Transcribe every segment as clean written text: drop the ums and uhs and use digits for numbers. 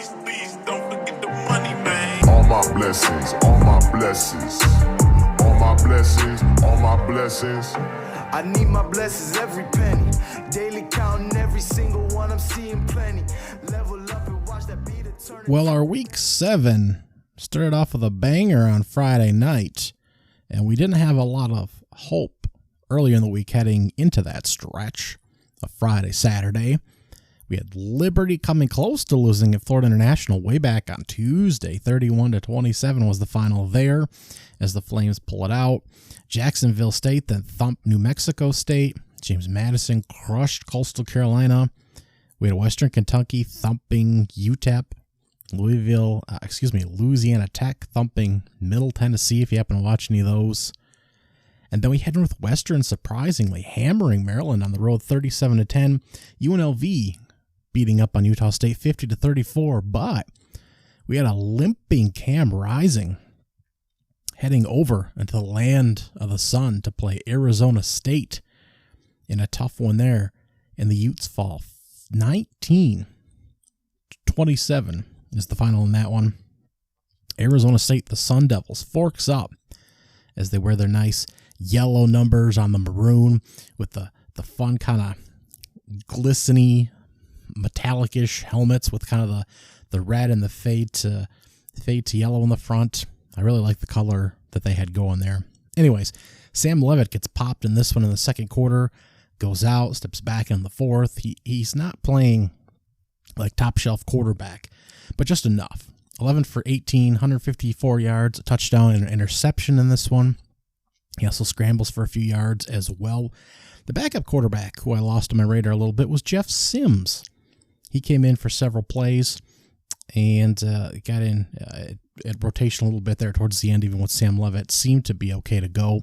please don't forget the money, man. All my blessings, all my blessings, all my blessings, all my blessings. I need my blessings every penny. Daily counting every single one, I'm seeing plenty. Level up and watch that beat turn. Well, our week 7 started off with a banger on Friday night, and we didn't have a lot of hope earlier in the week heading into that stretch of Friday, Saturday. We had Liberty coming close to losing at Florida International way back on Tuesday. 31-27 was the final there as the Flames pull it out. Jacksonville State then thumped New Mexico State. James Madison crushed Coastal Carolina. We had Western Kentucky thumping UTEP. Louisiana Tech thumping Middle Tennessee, if you happen to watch any of those. And then we had Northwestern surprisingly hammering Maryland on the road 37-10. UNLV beating up on Utah State 50-34, but we had a limping Cam Rising heading over into the land of the sun to play Arizona State in a tough one there. And the Utes fall 19-27 is the final in that one. Arizona State, the Sun Devils, forks up as they wear their nice yellow numbers on the maroon with the fun kind of glistening metallic-ish helmets with kind of the red and the fade to yellow in the front. I really like the color that they had going there. Anyways, Sam Levitt gets popped in this one in the second quarter, goes out, steps back in the fourth. He's not playing like top shelf quarterback, but just enough. 11 for 18, 154 yards, a touchdown and an interception in this one. He also scrambles for a few yards as well. The backup quarterback, who I lost on my radar a little bit, was Jeff Sims. He came in for several plays and got in at rotation a little bit there towards the end, even with Sam Levitt seemed to be okay to go.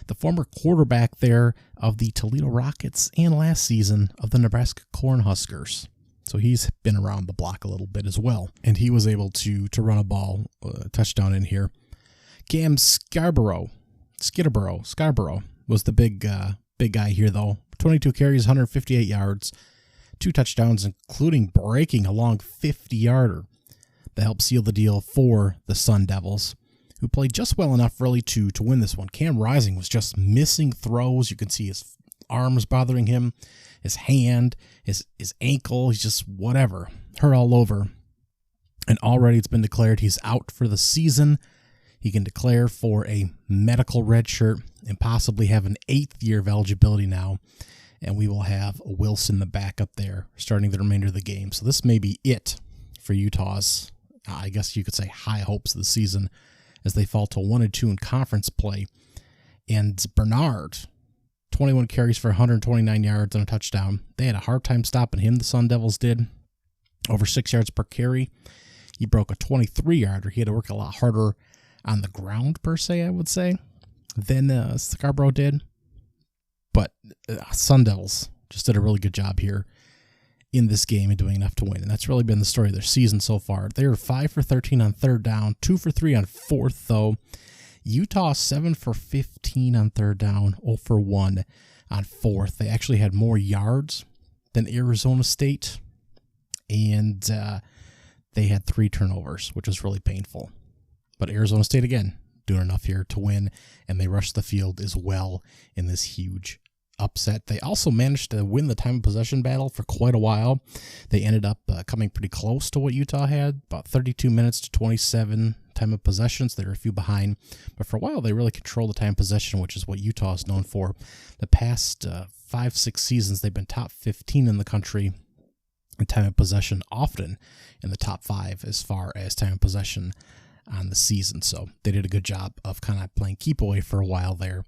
The former quarterback there of the Toledo Rockets and last season of the Nebraska Cornhuskers. So he's been around the block a little bit as well. And he was able to run a ball, touchdown in here. Cam Scarborough was the big guy here, though. 22 carries, 158 yards, 2 touchdowns, including breaking a long 50-yarder that helped seal the deal for the Sun Devils, who played just well enough really to win this one. Cam Rising was just missing throws. You can see his arms bothering him, his hand, his ankle. He's just whatever, hurt all over. And already it's been declared he's out for the season. He can declare for a medical red shirt and possibly have an 8th year of eligibility now. And we will have Wilson, the backup there, starting the remainder of the game. So this may be it for Utah's, I guess you could say, high hopes of the season as they fall to 1-2 in conference play. And Bernard, 21 carries for 129 yards and a touchdown. They had a hard time stopping him, the Sun Devils did. Over 6 yards per carry. He broke a 23-yarder. He had to work a lot harder on the ground, per se, I would say, than Scarborough did. But Sun Devils just did a really good job here in this game and doing enough to win. And that's really been the story of their season so far. They were 5 for 13 on third down, 2 for 3 on fourth, though. Utah 7 for 15 on third down, 0 for 1 on fourth. They actually had more yards than Arizona State, and they had 3 turnovers, which was really painful. But Arizona State, again, doing enough here to win, and they rushed the field as well in this huge upset. They also managed to win the time of possession battle for quite a while. They ended up coming pretty close to what Utah had, about 32 minutes to 27 time of possession, so they were a few behind. But for a while, they really controlled the time of possession, which is what Utah is known for. The past 5-6 seasons, they've been top 15 in the country in time of possession, often in the top 5 as far as time of possession on the season. So they did a good job of kind of playing keep away for a while there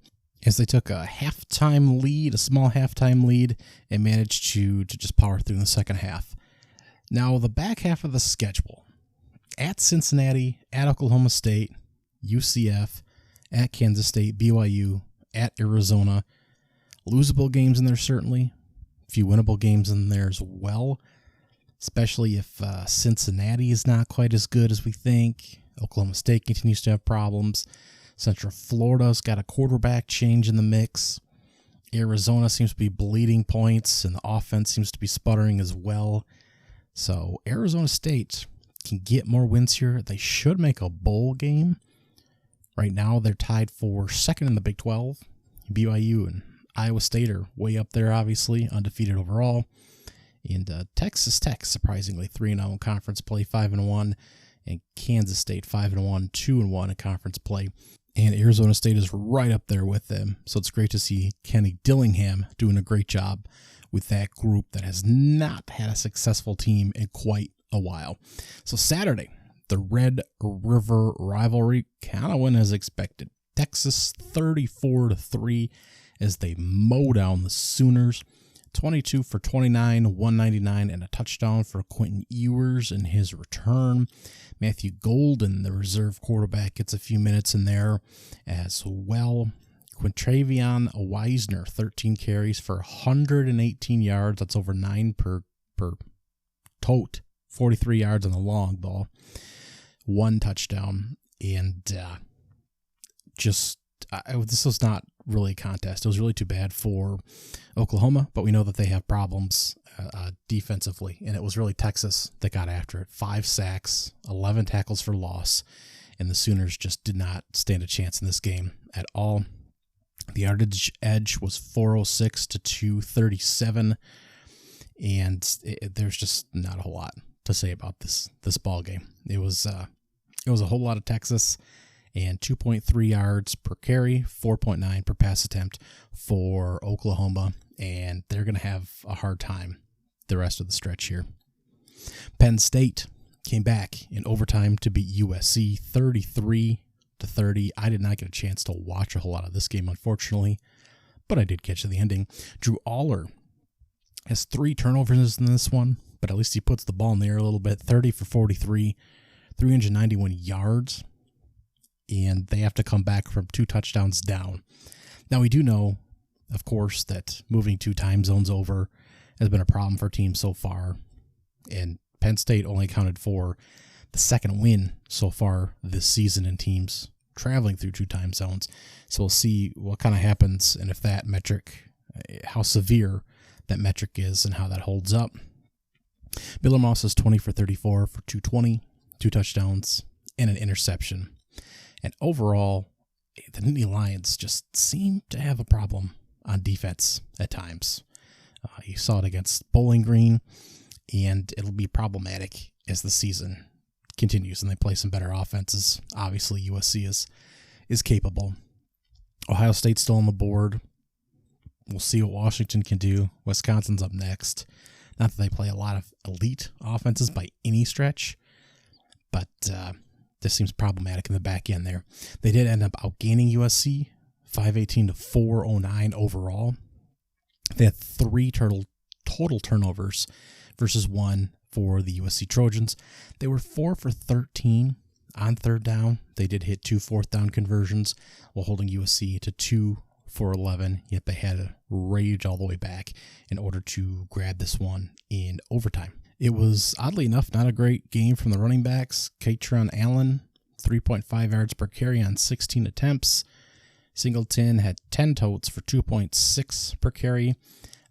as they took a halftime lead, a small halftime lead, and managed to just power through in the second half. Now, the back half of the schedule, at Cincinnati, at Oklahoma State, UCF, at Kansas State, BYU, at Arizona. Losable games in there, certainly. A few winnable games in there as well, especially if Cincinnati is not quite as good as we think. Oklahoma State continues to have problems. Central Florida's got a quarterback change in the mix. Arizona seems to be bleeding points, and the offense seems to be sputtering as well. So Arizona State can get more wins here, they should make a bowl game. Right now, they're tied for second in the Big 12. BYU and Iowa State are way up there, obviously, undefeated overall. And Texas Tech, surprisingly, 3-0 in conference play, 5-1. And Kansas State, 5-1, 2-1 in conference play. And Arizona State is right up there with them. So it's great to see Kenny Dillingham doing a great job with that group that has not had a successful team in quite a while. So Saturday, the Red River rivalry kind of went as expected. Texas 34-3 as they mow down the Sooners. 22 for 29, 199, and a touchdown for Quentin Ewers in his return. Matthew Golden, the reserve quarterback, gets a few minutes in there as well. Quintravion Wiesner, 13 carries for 118 yards. That's over 9 per tote. 43 yards on the long ball. 1 touchdown. And this was not really a contest. It was really too bad for Oklahoma, but we know that they have problems defensively, and it was really Texas that got after it. 5 sacks, 11 tackles for loss, and the Sooners just did not stand a chance in this game at all. The yardage edge was 406 to 237, and there's just not a whole lot to say about this ball game. It was a whole lot of Texas. And 2.3 yards per carry, 4.9 per pass attempt for Oklahoma. And they're going to have a hard time the rest of the stretch here. Penn State came back in overtime to beat USC 33-30. I did not get a chance to watch a whole lot of this game, unfortunately, but I did catch the ending. Drew Aller has 3 turnovers in this one, but at least he puts the ball in the air a little bit. 30 for 43, 391 yards. And they have to come back from 2 touchdowns down. Now, we do know, of course, that moving 2 time zones over has been a problem for teams so far. And Penn State only accounted for the second win so far this season in teams traveling through 2 time zones. So we'll see what kind of happens and if that metric, how severe that metric is and how that holds up. Miller Moss is 20 for 34 for 220, 2 touchdowns, and an interception. And overall, the Nittany Lions just seem to have a problem on defense at times. You saw it against Bowling Green, and it'll be problematic as the season continues and they play some better offenses. Obviously, USC is capable. Ohio State's still on the board. We'll see what Washington can do. Wisconsin's up next. Not that they play a lot of elite offenses by any stretch, but this seems problematic in the back end there. They did end up outgaining USC, 518 to 409 overall. They had 3 total turnovers versus 1 for the USC Trojans. They were 4 for 13 on 3rd down. They did hit 2 4th down conversions while holding USC to 2 for 11, yet they had to rage all the way back in order to grab this one in overtime. It was, oddly enough, not a great game from the running backs. Katron Allen, 3.5 yards per carry on 16 attempts. Singleton had 10 totes for 2.6 per carry.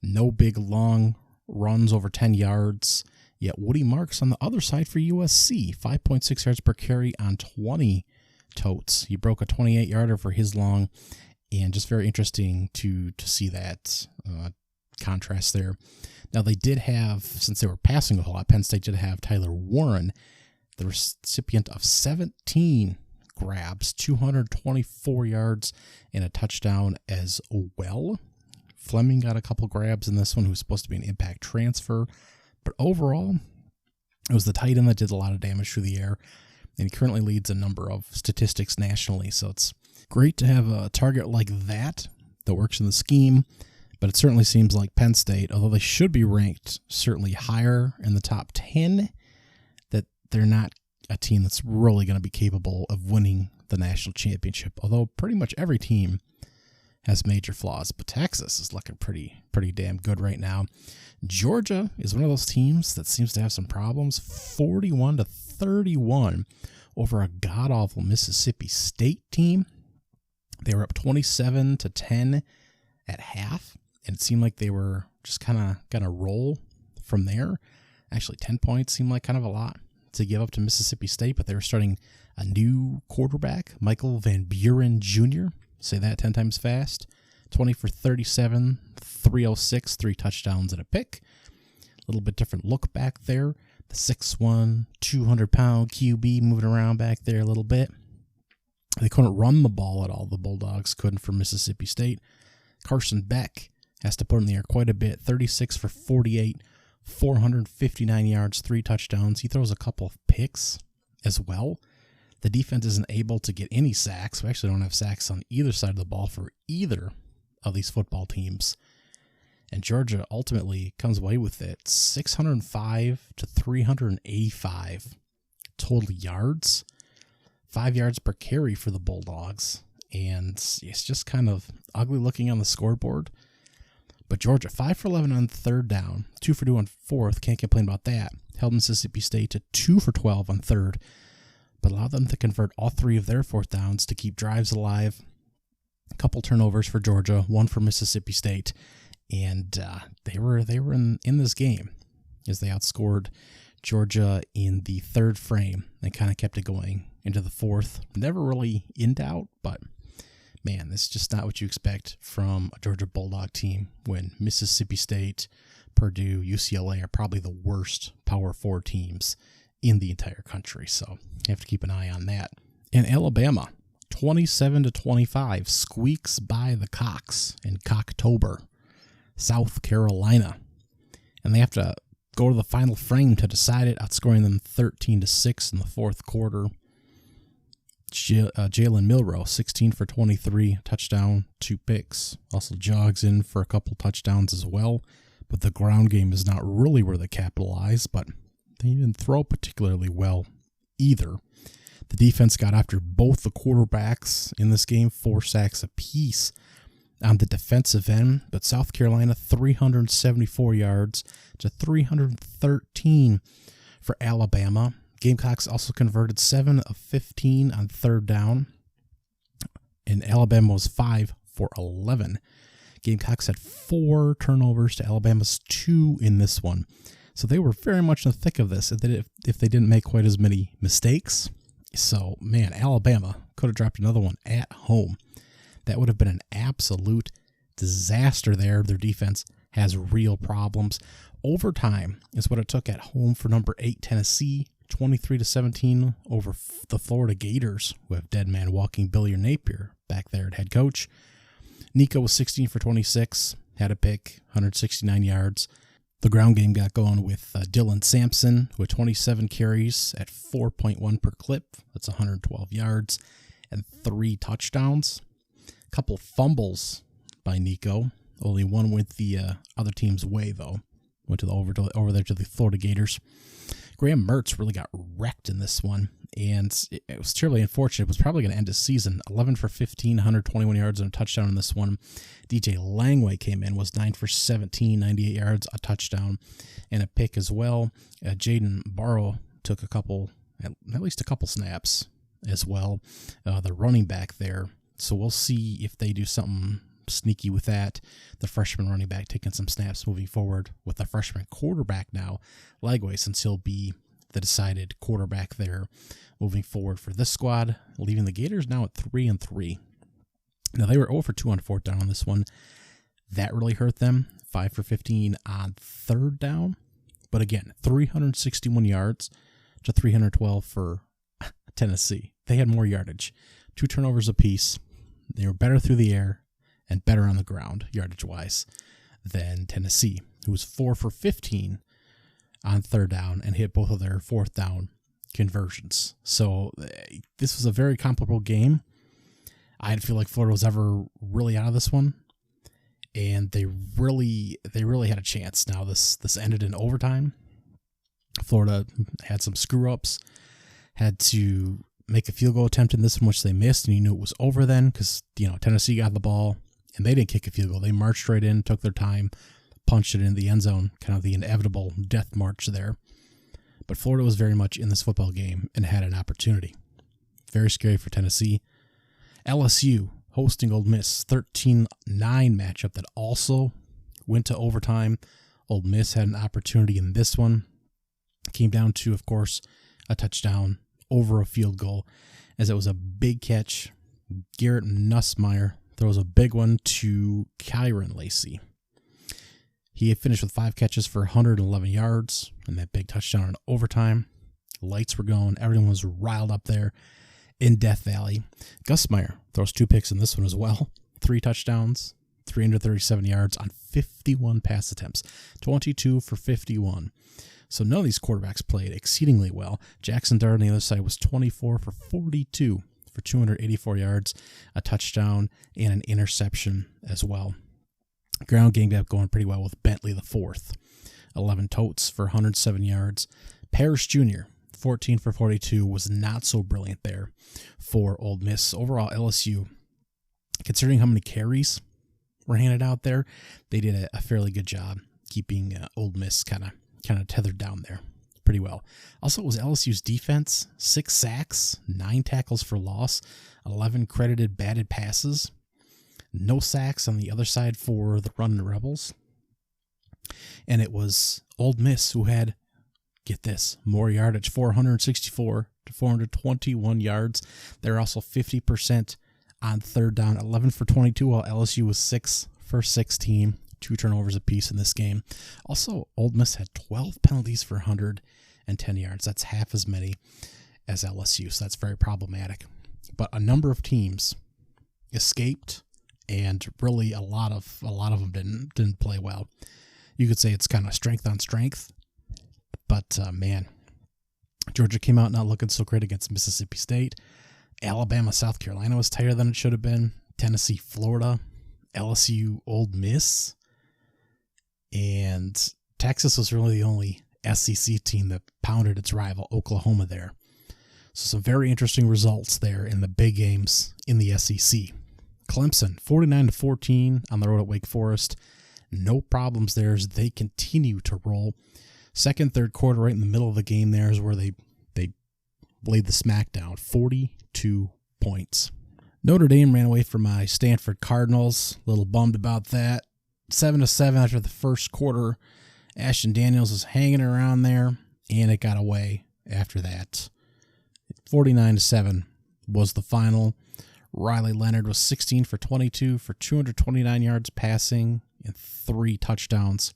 No big long runs over 10 yards. Yet Woody Marks on the other side for USC, 5.6 yards per carry on 20 totes. He broke a 28-yarder for his long, and just very interesting to see that contrast there. Now, they did have, since they were passing a whole lot, Penn State did have Tyler Warren, the recipient of 17 grabs, 224 yards, and a touchdown as well. Fleming got a couple grabs in this one, who's supposed to be an impact transfer. But overall, it was the tight end that did a lot of damage through the air, and he currently leads a number of statistics nationally. So it's great to have a target like that works in the scheme. But it certainly seems like Penn State, although they should be ranked certainly higher in the top 10, that they're not a team that's really going to be capable of winning the national championship. Although pretty much every team has major flaws, but Texas is looking pretty damn good right now. Georgia is one of those teams that seems to have some problems. 41-31 over a god-awful Mississippi State team. They were up 27-10 at half. And it seemed like they were just kind of going to roll from there. Actually, 10 points seemed like kind of a lot. to give up to Mississippi State, but they were starting a new quarterback, Michael Van Buren Jr. Say that 10 times fast. 20 for 37, 306, 3 touchdowns and a pick. A little bit different look back there. The 6'1", 200-pound QB moving around back there a little bit. They couldn't run the ball at all. The Bulldogs couldn't for Mississippi State. Carson Beck has to put in the air quite a bit. 36 for 48, 459 yards, 3 touchdowns. He throws a couple of picks as well. The defense isn't able to get any sacks. We actually don't have sacks on either side of the ball for either of these football teams. And Georgia ultimately comes away with it 605 to 385 total yards. 5 yards per carry for the Bulldogs. And it's just kind of ugly looking on the scoreboard. But Georgia, 5 for 11 on third down, 2 for 2 on fourth. Can't complain about that. Held Mississippi State to 2 for 12 on third, but allowed them to convert all 3 of their fourth downs to keep drives alive. A couple turnovers for Georgia, 1 for Mississippi State, and they were in this game as they outscored Georgia in the third frame and kind of kept it going into the fourth. Never really in doubt, but man, this is just not what you expect from a Georgia Bulldog team when Mississippi State, Purdue, UCLA are probably the worst Power 4 teams in the entire country. So you have to keep an eye on that. In Alabama, 27 to 25 squeaks by the Cox in Cocktober, South Carolina. And they have to go to the final frame to decide it, outscoring them 13 to 6 in the fourth quarter. Jalen Milroe, 16 for 23, touchdown, 2 picks. Also jogs in for a couple touchdowns as well. But the ground game is not really where they capitalize, but they didn't throw particularly well either. The defense got after both the quarterbacks in this game, 4 sacks apiece on the defensive end. But South Carolina, 374 yards to 313 for Alabama. Gamecocks also converted 7 of 15 on third down, and Alabama was 5 for 11. Gamecocks had 4 turnovers to Alabama's 2 in this one. So they were very much in the thick of this if they didn't make quite as many mistakes. So, man, Alabama could have dropped another one at home. That would have been an absolute disaster there. Their defense has real problems. Overtime is what it took at home for number 8 Tennessee. 23 to 17 over the Florida Gators, who have dead man walking Billy Napier back there at head coach. Nico was 16 for 26, had a pick, 169 yards. The ground game got going with Dylan Sampson with 27 carries at 4.1 per clip. That's 112 yards and 3 touchdowns. A couple fumbles by Nico. Only one went the other team's way, though. Went to the over there to the Florida Gators. Graham Mertz really got wrecked in this one, and it was terribly unfortunate. It was probably going to end his season. 11 for 15, 121 yards and a touchdown in this one. DJ Langway came in, was 9 for 17, 98 yards, a touchdown, and a pick as well. Jaden Barrow took at least a couple snaps as well, the running back there. So we'll see if they do something sneaky with that. The freshman running back taking some snaps moving forward with the freshman quarterback now, Lagway, since he'll be the decided quarterback there moving forward for this squad, leaving the Gators now at 3-3. Now they were 0 for 2 on fourth down on this one. That really hurt them. 5 for 15 on third down. But again, 361 yards to 312 for Tennessee. They had more yardage. 2 turnovers apiece. They were better through the air and better on the ground, yardage-wise, than Tennessee, who was 4 for 15 on third down and hit both of their fourth down conversions. So this was a very comparable game. I didn't feel like Florida was ever really out of this one, and they really had a chance. Now this ended in overtime. Florida had some screw-ups, had to make a field goal attempt in this one, which they missed, and you knew it was over then because Tennessee got the ball. And they didn't kick a field goal. They marched right in, took their time, punched it in the end zone, kind of the inevitable death march there. But Florida was very much in this football game and had an opportunity. Very scary for Tennessee. LSU hosting Ole Miss, 13-9 matchup that also went to overtime. Ole Miss had an opportunity in this one. It came down to, of course, a touchdown over a field goal, as it was a big catch. Garrett Nussmeier throws a big one to Kyron Lacey. He had finished with 5 catches for 111 yards and that big touchdown in overtime. Lights were going. Everyone was riled up there in Death Valley. Gus Meyer throws 2 picks in this one as well. 3 touchdowns, 337 yards on 51 pass attempts. 22 for 51. So none of these quarterbacks played exceedingly well. Jackson Dart on the other side was 24 for 42 for 284 yards, a touchdown, and an interception as well. Ground game got going pretty well with Bentley the fourth. 11 totes for 107 yards. Parrish Jr., 14 for 42, was not so brilliant there for Ole Miss. Overall, LSU, considering how many carries were handed out there, they did a fairly good job keeping Ole Miss kind of tethered down there pretty well. Also, it was LSU's defense, 6 sacks, 9 tackles for loss, 11 credited batted passes, no sacks on the other side for the Runnin' Rebels. And it was Ole Miss who had, get this, more yardage, 464 to 421 yards. They're also 50% on third down, 11 for 22, while LSU was 6 for 16, 2 turnovers apiece in this game. Also, Ole Miss had 12 penalties for 110 yards. That's half as many as LSU, so that's very problematic. But a number of teams escaped, and really a lot of them didn't play well. You could say it's kind of strength on strength, but man, Georgia came out not looking so great against Mississippi State. Alabama, South Carolina was tighter than it should have been. Tennessee, Florida, LSU, Ole Miss, and Texas was really the only SEC team that pounded its rival, Oklahoma, there. So some very interesting results there in the big games in the SEC. Clemson, 49-14 on the road at Wake Forest. No problems there as they continue to roll. Second, third quarter, right in the middle of the game there is where they laid the smack down. 42 points. Notre Dame ran away from my Stanford Cardinals. A little bummed about that. 7-7 after the first quarter. Ashton Daniels was hanging around there, and it got away after that. 49-7 was the final. Riley Leonard was 16 for 22 for 229 yards passing and 3 touchdowns.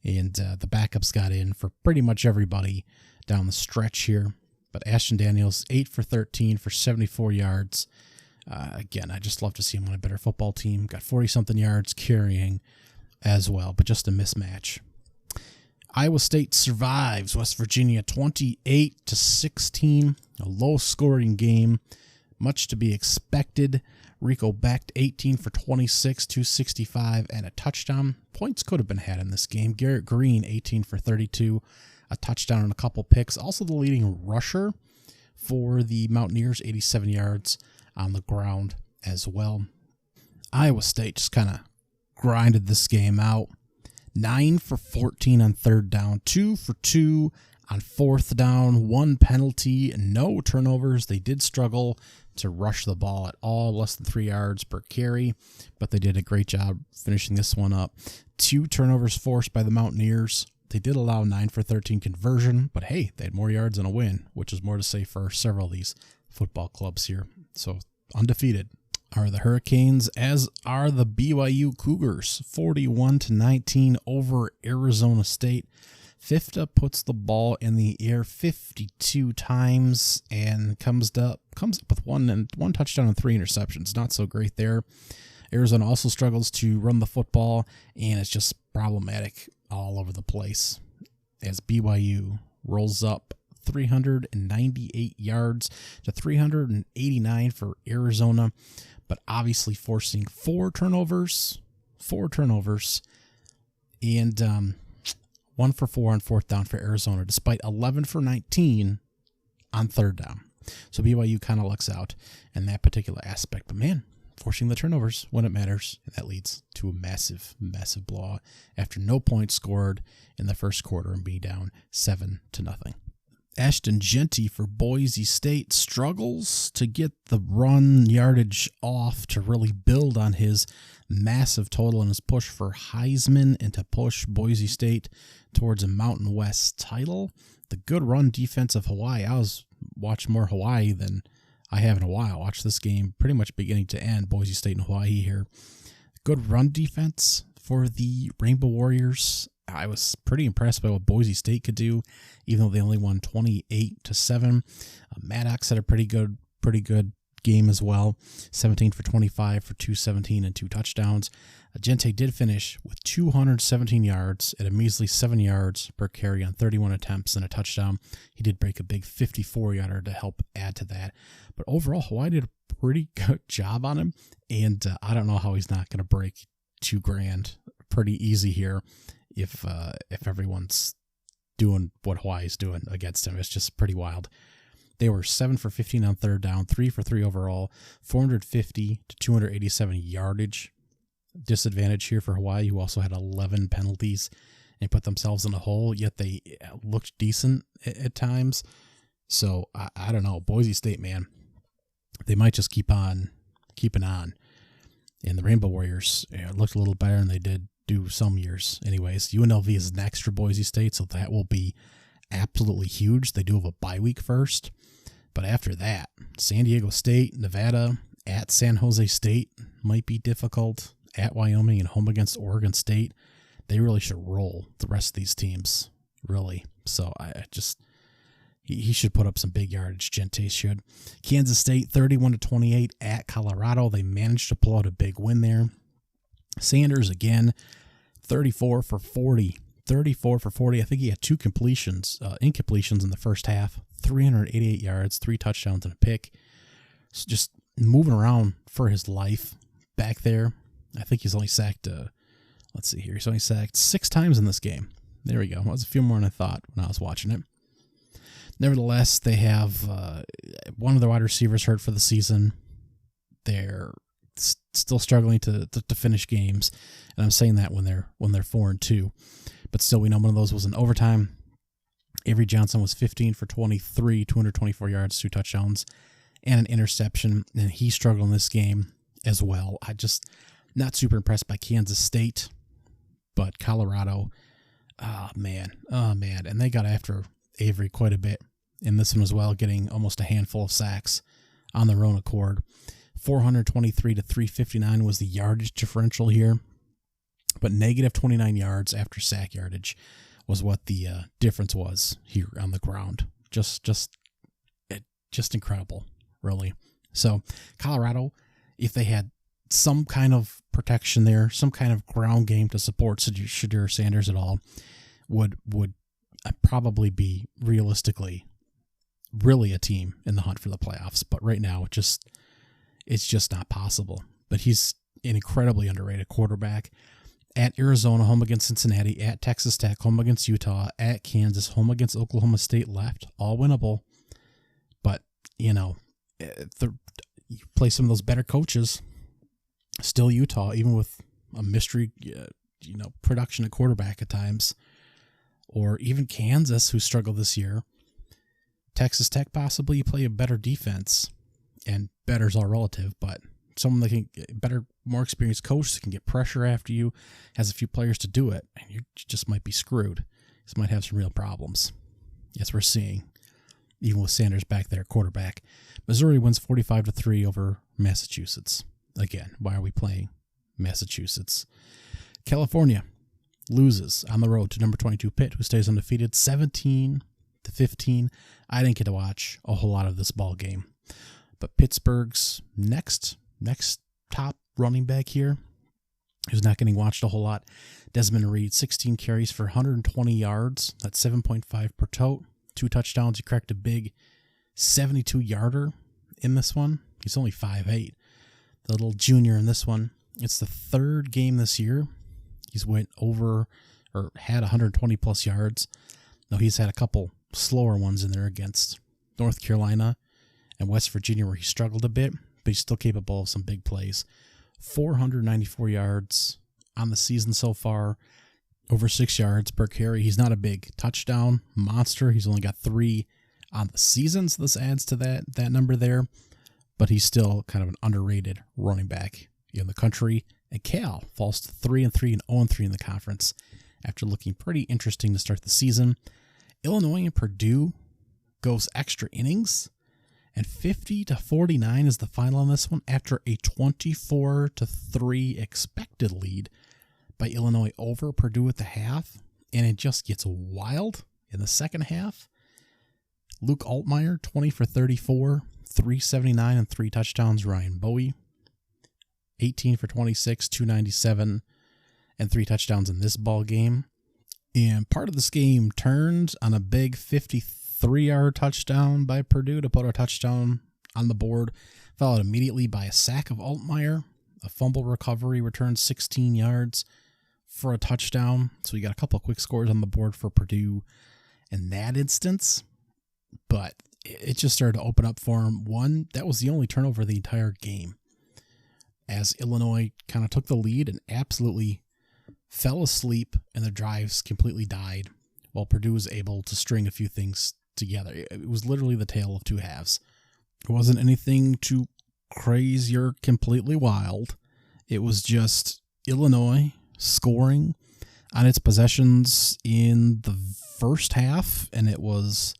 And the backups got in for pretty much everybody down the stretch here. But Ashton Daniels, 8 for 13 for 74 yards. Again, I just love to see him on a better football team. Got 40-something yards carrying as well, but just a mismatch. Iowa State survives West Virginia 28-16. A low-scoring game, much to be expected. Rico Becht, 18 for 26, 265, and a touchdown. Points could have been had in this game. Garrett Green, 18 for 32, a touchdown and a couple picks. Also the leading rusher for the Mountaineers, 87 yards on the ground as well. Iowa State just kind of grinded this game out. 9 for 14 on third down, 2 for 2 on fourth down, 1 penalty, no turnovers. They did struggle to rush the ball at all, less than 3 yards per carry, but they did a great job finishing this one up. 2 turnovers forced by the Mountaineers. They did allow 9 for 13 conversion, but hey, they had more yards and a win, which is more to say for several of these football clubs here. So undefeated are the Hurricanes, as are the BYU Cougars, 41-19 over Arizona State. Fifta puts the ball in the air 52 times and comes up with one touchdown and 3 interceptions. Not so great there. Arizona also struggles to run the football, and it's just problematic all over the place as BYU rolls up 398 yards to 389 for Arizona, but obviously forcing 4 turnovers, and 1 for 4 on fourth down for Arizona, despite 11 for 19 on third down. So BYU kind of lucks out in that particular aspect. But man, forcing the turnovers when it matters, and that leads to a massive, massive blowout after no points scored in the first quarter and being down 7-0. Ashton Jeanty for Boise State struggles to get the run yardage off to really build on his massive total and his push for Heisman and to push Boise State towards a Mountain West title. the good run defense of Hawaii. I was watching more Hawaii than I have in a while. I watched this game pretty much beginning to end, Boise State and Hawaii here. Good run defense for the Rainbow Warriors. I was pretty impressed by what Boise State could do, even though they only won 28-7. Maddox had a pretty good game as well. 17 for 25 for 217 and 2 touchdowns. Gente did finish with 217 yards at a measly 7 yards per carry on 31 attempts and a touchdown. He did break a big 54-yarder to help add to that. But overall, Hawaii did a pretty good job on him, and I don't know how he's not going to break $2,000 pretty easy here if everyone's doing what Hawaii's doing against him. It's just pretty wild. They were 7 for 15 on third down, 3 for 3 overall, 450 to 287 yardage. Disadvantage here for Hawaii, who also had 11 penalties and put themselves in a hole, yet they looked decent at times. So I don't know. Boise State, man, they might just keep on keeping on. And the Rainbow Warriors looked a little better than they did do some years. Anyways, UNLV is next for Boise State, so that will be absolutely huge. They do have a bye week first. But after that, San Diego State, Nevada, at San Jose State might be difficult. At Wyoming and home against Oregon State, they really should roll the rest of these teams, really. So he should put up some big yardage. Gente should. Kansas State 31-28 at Colorado. They managed to pull out a big win there. Sanders again, 34 for 40. 34 for 40. I think he had 2 incompletions in the first half. 388 yards, 3 touchdowns and a pick. So just moving around for his life back there. I think he's only sacked, let's see here. He's only sacked 6 times in this game. There we go. That was a few more than I thought when I was watching it. Nevertheless, they have one of their wide receivers hurt for the season. They're still struggling to finish games, and I'm saying that when they're 4-2. But still, we know one of those was in overtime. Avery Johnson was 15 for 23, 224 yards, 2 touchdowns, and an interception, and he struggled in this game as well. Not super impressed by Kansas State, but Colorado, oh man, and they got after Avery quite a bit in this one as well, getting almost a handful of sacks on their own accord. 423 to 359 was the yardage differential here, but negative 29 yards after sack yardage was what the difference was here on the ground. Just incredible, really. So Colorado, if they had some kind of protection there, some kind of ground game to support Shadur Sanders at all, would probably be realistically really a team in the hunt for the playoffs. But right now, it's just not possible. But he's an incredibly underrated quarterback. At Arizona, home against Cincinnati. At Texas Tech, home against Utah. At Kansas, home against Oklahoma State. Left, all winnable. But, you play some of those better coaches. Still Utah, even with a mystery, production at quarterback at times. Or even Kansas, who struggled this year. Texas Tech, possibly you play a better defense. And better's all relative, but someone that can better, more experienced coach that can get pressure after you, has a few players to do it, and you just might be screwed. This might have some real problems. Yes, we're seeing, even with Sanders back there, quarterback. Missouri wins 45-3 over Massachusetts. Again, why are we playing Massachusetts? California loses on the road to number 22 Pitt, who stays undefeated 17-15. I didn't get to watch a whole lot of this ball game. But Pittsburgh's next top running back here, who's not getting watched a whole lot, Desmond Reed, 16 carries for 120 yards. That's 7.5 per tote. 2 touchdowns. He cracked a big 72-yarder in this one. He's only 5'8". The little junior in this one. It's the 3rd game this year. He's went over or had 120-plus yards. Now, he's had a couple slower ones in there against North Carolina and West Virginia where he struggled a bit, but he's still capable of some big plays. 494 yards on the season so far, over 6 yards per carry. He's not a big touchdown monster. He's only got 3 on the season, so this adds to that number there. But he's still kind of an underrated running back in the country. And Cal falls to 3-3 and 0-3 in the conference after looking pretty interesting to start the season. Illinois and Purdue goes extra innings, and 50-49 is the final on this one after a 24-3 expected lead by Illinois over Purdue at the half, and it just gets wild in the second half. Luke Altmaier, 20 for 34, 379 and 3 touchdowns. Ryan Bowie, 18 for 26, 297 and 3 touchdowns in this ball game. And part of this game turned on a big 53-yard touchdown by Purdue to put a touchdown on the board, followed immediately by a sack of Altmaier, a fumble recovery, returned 16 yards for a touchdown. So we got a couple of quick scores on the board for Purdue in that instance, but it just started to open up for them. One, that was the only turnover of the entire game, as Illinois kind of took the lead and absolutely fell asleep, and the drives completely died while Purdue was able to string a few things together. It was literally the tale of two halves. It wasn't anything too crazy or completely wild. It was just Illinois scoring on its possessions in the first half, and it was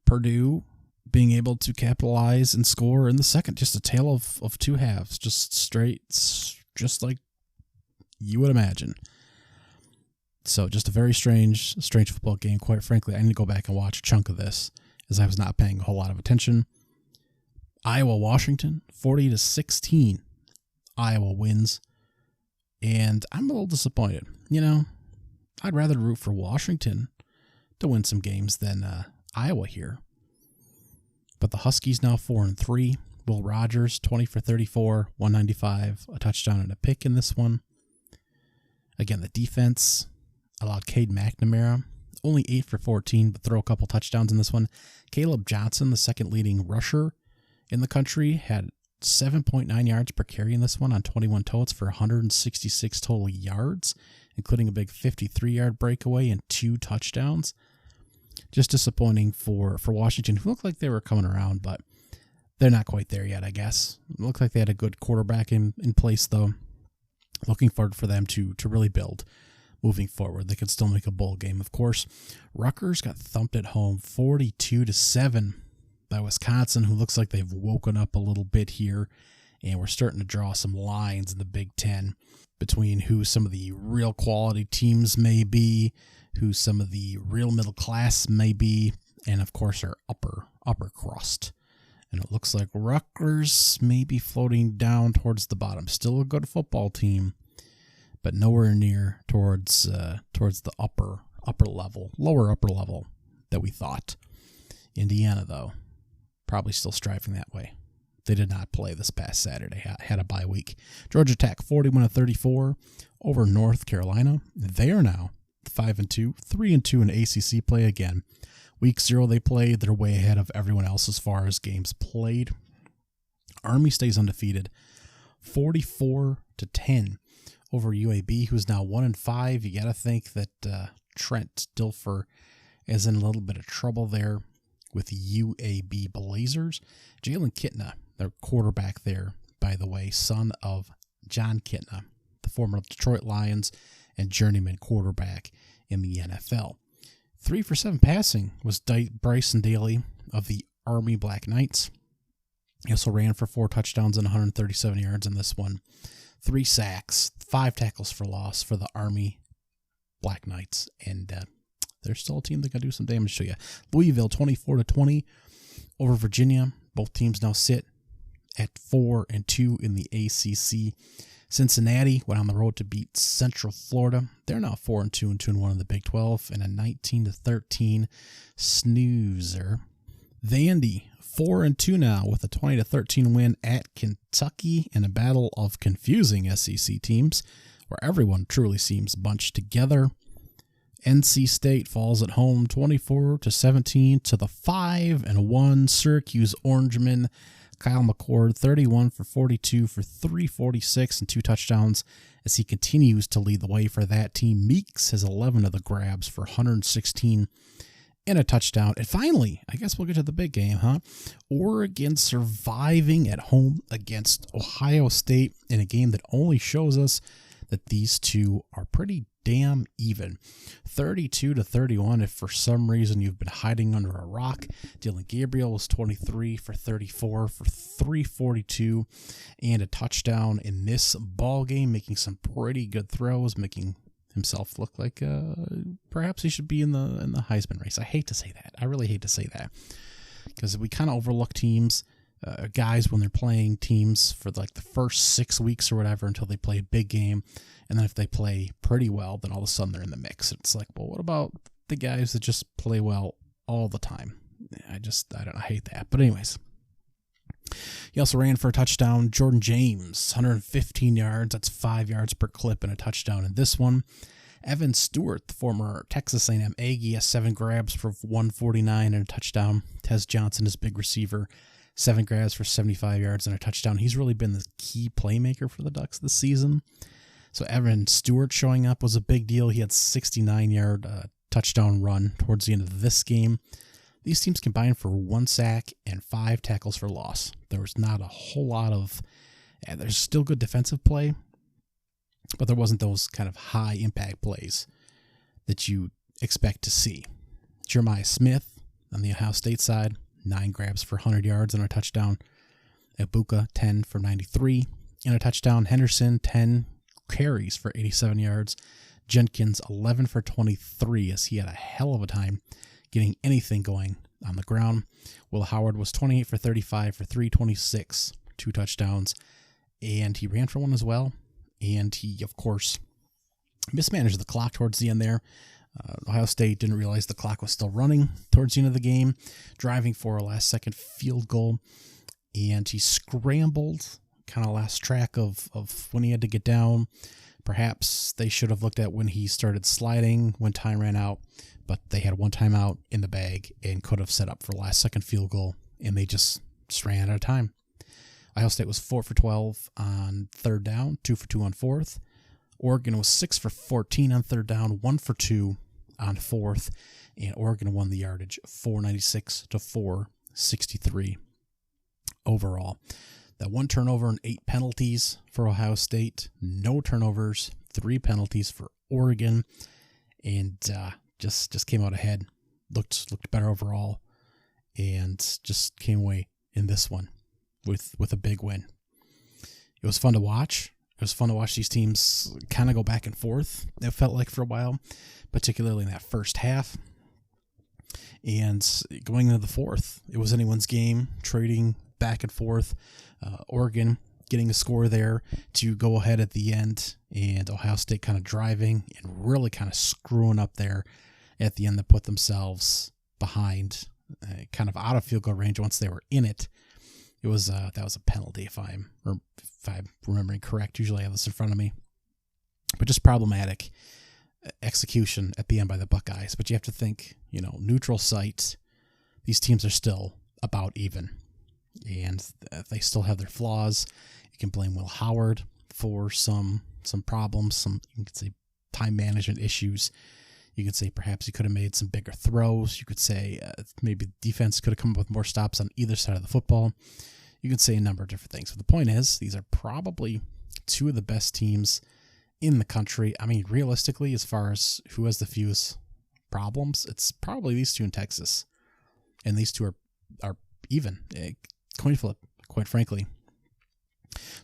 Purdue being able to capitalize and score in the second. Just a tale of two halves, just straight, just like you would imagine. So just a very strange football game. Quite frankly, I need to go back and watch a chunk of this, as I was not paying a whole lot of attention. Iowa-Washington, 40-16. Iowa wins. And I'm a little disappointed. You know, I'd rather root for Washington to win some games than Iowa here. But the Huskies now 4-3. Will Rogers, 20 for 34, 195, a touchdown and a pick in this one. Again, the defense allowed Cade McNamara only 8 for 14, but throw a couple touchdowns in this one. Caleb Johnson, the second leading rusher in the country, had 7.9 yards per carry in this one on 21 totes for 166 total yards, including a big 53-yard breakaway and 2 touchdowns. Just disappointing for Washington, who looked like they were coming around, but they're not quite there yet, I guess. It looked like they had a good quarterback in place, though. Looking forward for them to really build moving forward. They could still make a bowl game, of course. Rutgers got thumped at home 42-7 by Wisconsin, who looks like they've woken up a little bit here, and we're starting to draw some lines in the Big Ten between who some of the real quality teams may be, who some of the real middle class may be, and of course our upper crust. And it looks like Rutgers may be floating down towards the bottom. Still a good football team, but nowhere near towards the lower upper level that we thought. Indiana, though, probably still striving that way. They did not play this past Saturday. Had a bye week. Georgia Tech 41-34 over North Carolina. They are now 5-2, 3-2 in ACC play again. Week 0 they played. They're way ahead of everyone else as far as games played. Army stays undefeated, 44-10 over UAB, who's now 1-5. You got to think that Trent Dilfer is in a little bit of trouble there with UAB Blazers. Jalen Kitna, their quarterback there, by the way, son of John Kitna, the former Detroit Lions and journeyman quarterback in the NFL. 3 for 7 passing was Bryson Daly of the Army Black Knights. He also ran for 4 touchdowns and 137 yards in this one. 3 sacks, 5 tackles for loss for the Army Black Knights. And they're still a team that can do some damage to you. Louisville 24-20 over Virginia. Both teams now sit at 4-2 in the ACC. Cincinnati went on the road to beat Central Florida. They're now 4-2 and 2-1 in the Big 12 and a 19-13 snoozer. Vandy 4-2 now with a 20-13 win at Kentucky in a battle of confusing SEC teams where everyone truly seems bunched together. NC State falls at home 24-17 to the 5-1 Syracuse Orangemen. Kyle McCord, 31 for 42 for 346 and 2 touchdowns as he continues to lead the way for that team. Meeks has 11 of the grabs for 116 and a touchdown. And finally, I guess we'll get to the big game, huh? Oregon surviving at home against Ohio State in a game that only shows us that these two are pretty damn even. 32-31 if for some reason you've been hiding under a rock. Dylan Gabriel was 23 for 34 for 342 and a touchdown in this ball game, making some pretty good throws, making himself look like perhaps he should be in the Heisman race. I hate to say that. I really hate to say that, because we kind of overlook teams, guys, when they're playing teams for like the first 6 weeks or whatever until they play a big game. And then if they play pretty well, then all of a sudden they're in the mix. It's like, well, what about the guys that just play well all the time? I hate that. But anyways, he also ran for a touchdown. Jordan James, 115 yards. That's 5 yards per clip and a touchdown in this one. Evan Stewart, the former Texas A&M Aggie, has 7 grabs for 149 and a touchdown. Tez Johnson is big receiver, 7 grabs for 75 yards and a touchdown. He's really been the key playmaker for the Ducks this season. So Evan Stewart showing up was a big deal. He had 69-yard touchdown run towards the end of this game. These teams combined for 1 sack and 5 tackles for loss. There was not a whole lot of... there's still good defensive play, but there wasn't those kind of high-impact plays that you expect to see. Jeremiah Smith on the Ohio State side, 9 grabs for 100 yards and a touchdown. Ibuka, 10 for 93 and a touchdown. Henderson, 10 carries for 87 yards. Jenkins, 11 for 23, as he had a hell of a time getting anything going on the ground. Will Howard was 28 for 35 for 326, 2 touchdowns, and he ran for 1 as well. And he, of course, mismanaged the clock towards the end there. Ohio State didn't realize the clock was still running towards the end of the game, driving for a last-second field goal, and he scrambled, kind of lost track of when he had to get down. Perhaps they should have looked at when he started sliding, when time ran out, but they had 1 timeout in the bag and could have set up for a last-second field goal, and they just ran out of time. Ohio State was 4 for 12 on 3rd down, 2 for 2 on 4th. Oregon was 6 for 14 on 3rd down, 1 for 2 on 4th, and Oregon won the yardage 496 to 463 overall. That 1 turnover and 8 penalties for Ohio State. No turnovers, 3 penalties for Oregon, and just came out ahead. Looked better overall, and just came away in this one with a big win. It was fun to watch. It was fun to watch these teams kind of go back and forth, it felt like, for a while, particularly in that first half. And going into the fourth, it was anyone's game, trading back and forth. Oregon getting a score there to go ahead at the end, and Ohio State kind of driving and really kind of screwing up there at the end to put themselves behind, kind of out of field goal range once they were in it. It was that was a penalty if I'm remembering correct. Usually I have this in front of me, but just problematic execution at the end by the Buckeyes. But you have to think, neutral site, these teams are still about even, and they still have their flaws. You can blame Will Howard for some problems, you could say time management issues. You could say perhaps he could have made some bigger throws. You could say maybe the defense could have come up with more stops on either side of the football. You could say a number of different things. But the point is, these are probably 2 of the best teams in the country. I mean, realistically, as far as who has the fewest problems, it's probably these 2 in Texas. And these 2 are even. Coin flip, quite frankly.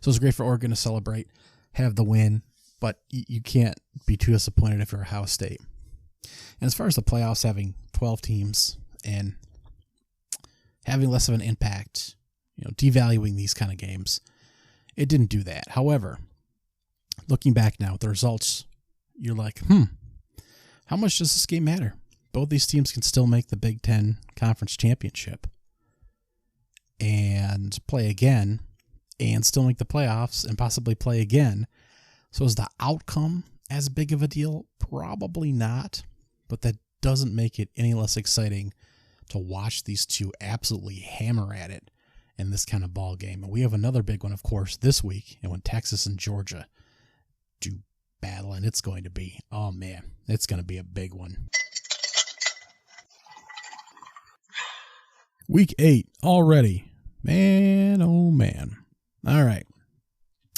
So it's great for Oregon to celebrate, have the win, but you can't be too disappointed if you're Ohio State. And as far as the playoffs having 12 teams and having less of an impact, devaluing these kind of games, it didn't do that. However, looking back now at the results, you're like, how much does this game matter? Both these teams can still make the Big Ten Conference Championship and play again and still make the playoffs and possibly play again. So is the outcome as big of a deal? Probably not, but that doesn't make it any less exciting to watch these 2 absolutely hammer at it in this kind of ball game. And we have another big one, of course, this week, and when Texas and Georgia do battle, and it's going to be, oh man, it's going to be a big one. Week 8 already. Man, oh man. All right.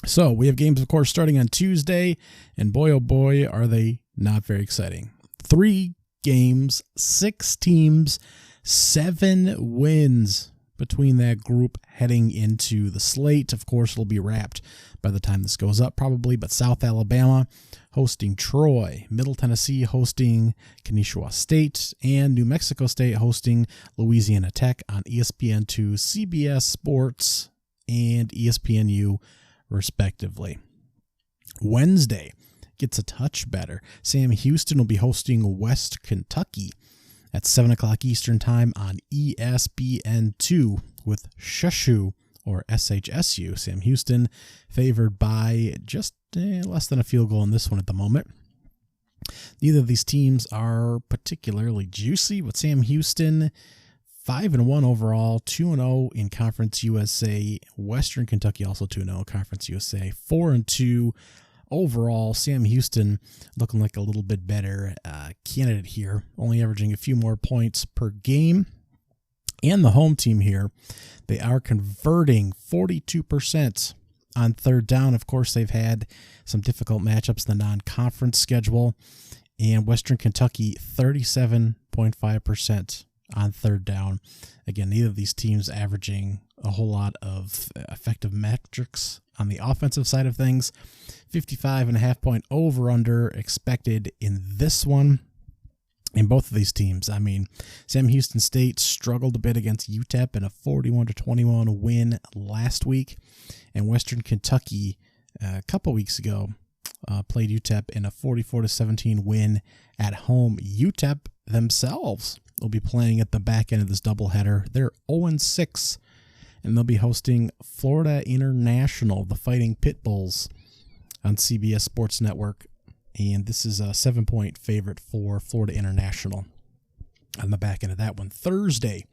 So we have games, of course, starting on Tuesday, and boy, oh boy, are they Not very exciting. 3 games, 6 teams, 7 wins between that group heading into the slate. Of course, it'll be wrapped by the time this goes up probably, but South Alabama hosting Troy, Middle Tennessee hosting Kennesaw State, and New Mexico State hosting Louisiana Tech on ESPN2, CBS Sports, and ESPNU, respectively. Wednesday gets a touch better. Sam Houston will be hosting West Kentucky at 7 o'clock Eastern Time on ESPN2 with Shushu, or SHSU. Sam Houston favored by just less than a field goal in this one at the moment. Neither of these teams are particularly juicy, with Sam Houston 5-1 overall, 2-0 in Conference USA. Western Kentucky also 2-0 Conference USA, 4-2 overall. Sam Houston looking like a little bit better candidate here, only averaging a few more points per game. And the home team here, they are converting 42% on third down. Of course, they've had some difficult matchups in the non-conference schedule. And Western Kentucky, 37.5% on third down. Again, neither of these teams averaging a whole lot of effective metrics on the offensive side of things. 55.5 point over-under expected in this one. In both of these teams, I mean, Sam Houston State struggled a bit against UTEP in a 41-21 win last week, and Western Kentucky a couple weeks ago played UTEP in a 44-17 win at home. UTEP themselves will be playing at the back end of this doubleheader. They're 0-6, and they'll be hosting Florida International, the Fighting Pit Bulls, on CBS Sports Network. And this is a 7-point favorite for Florida International on the back end of that one. Thursday,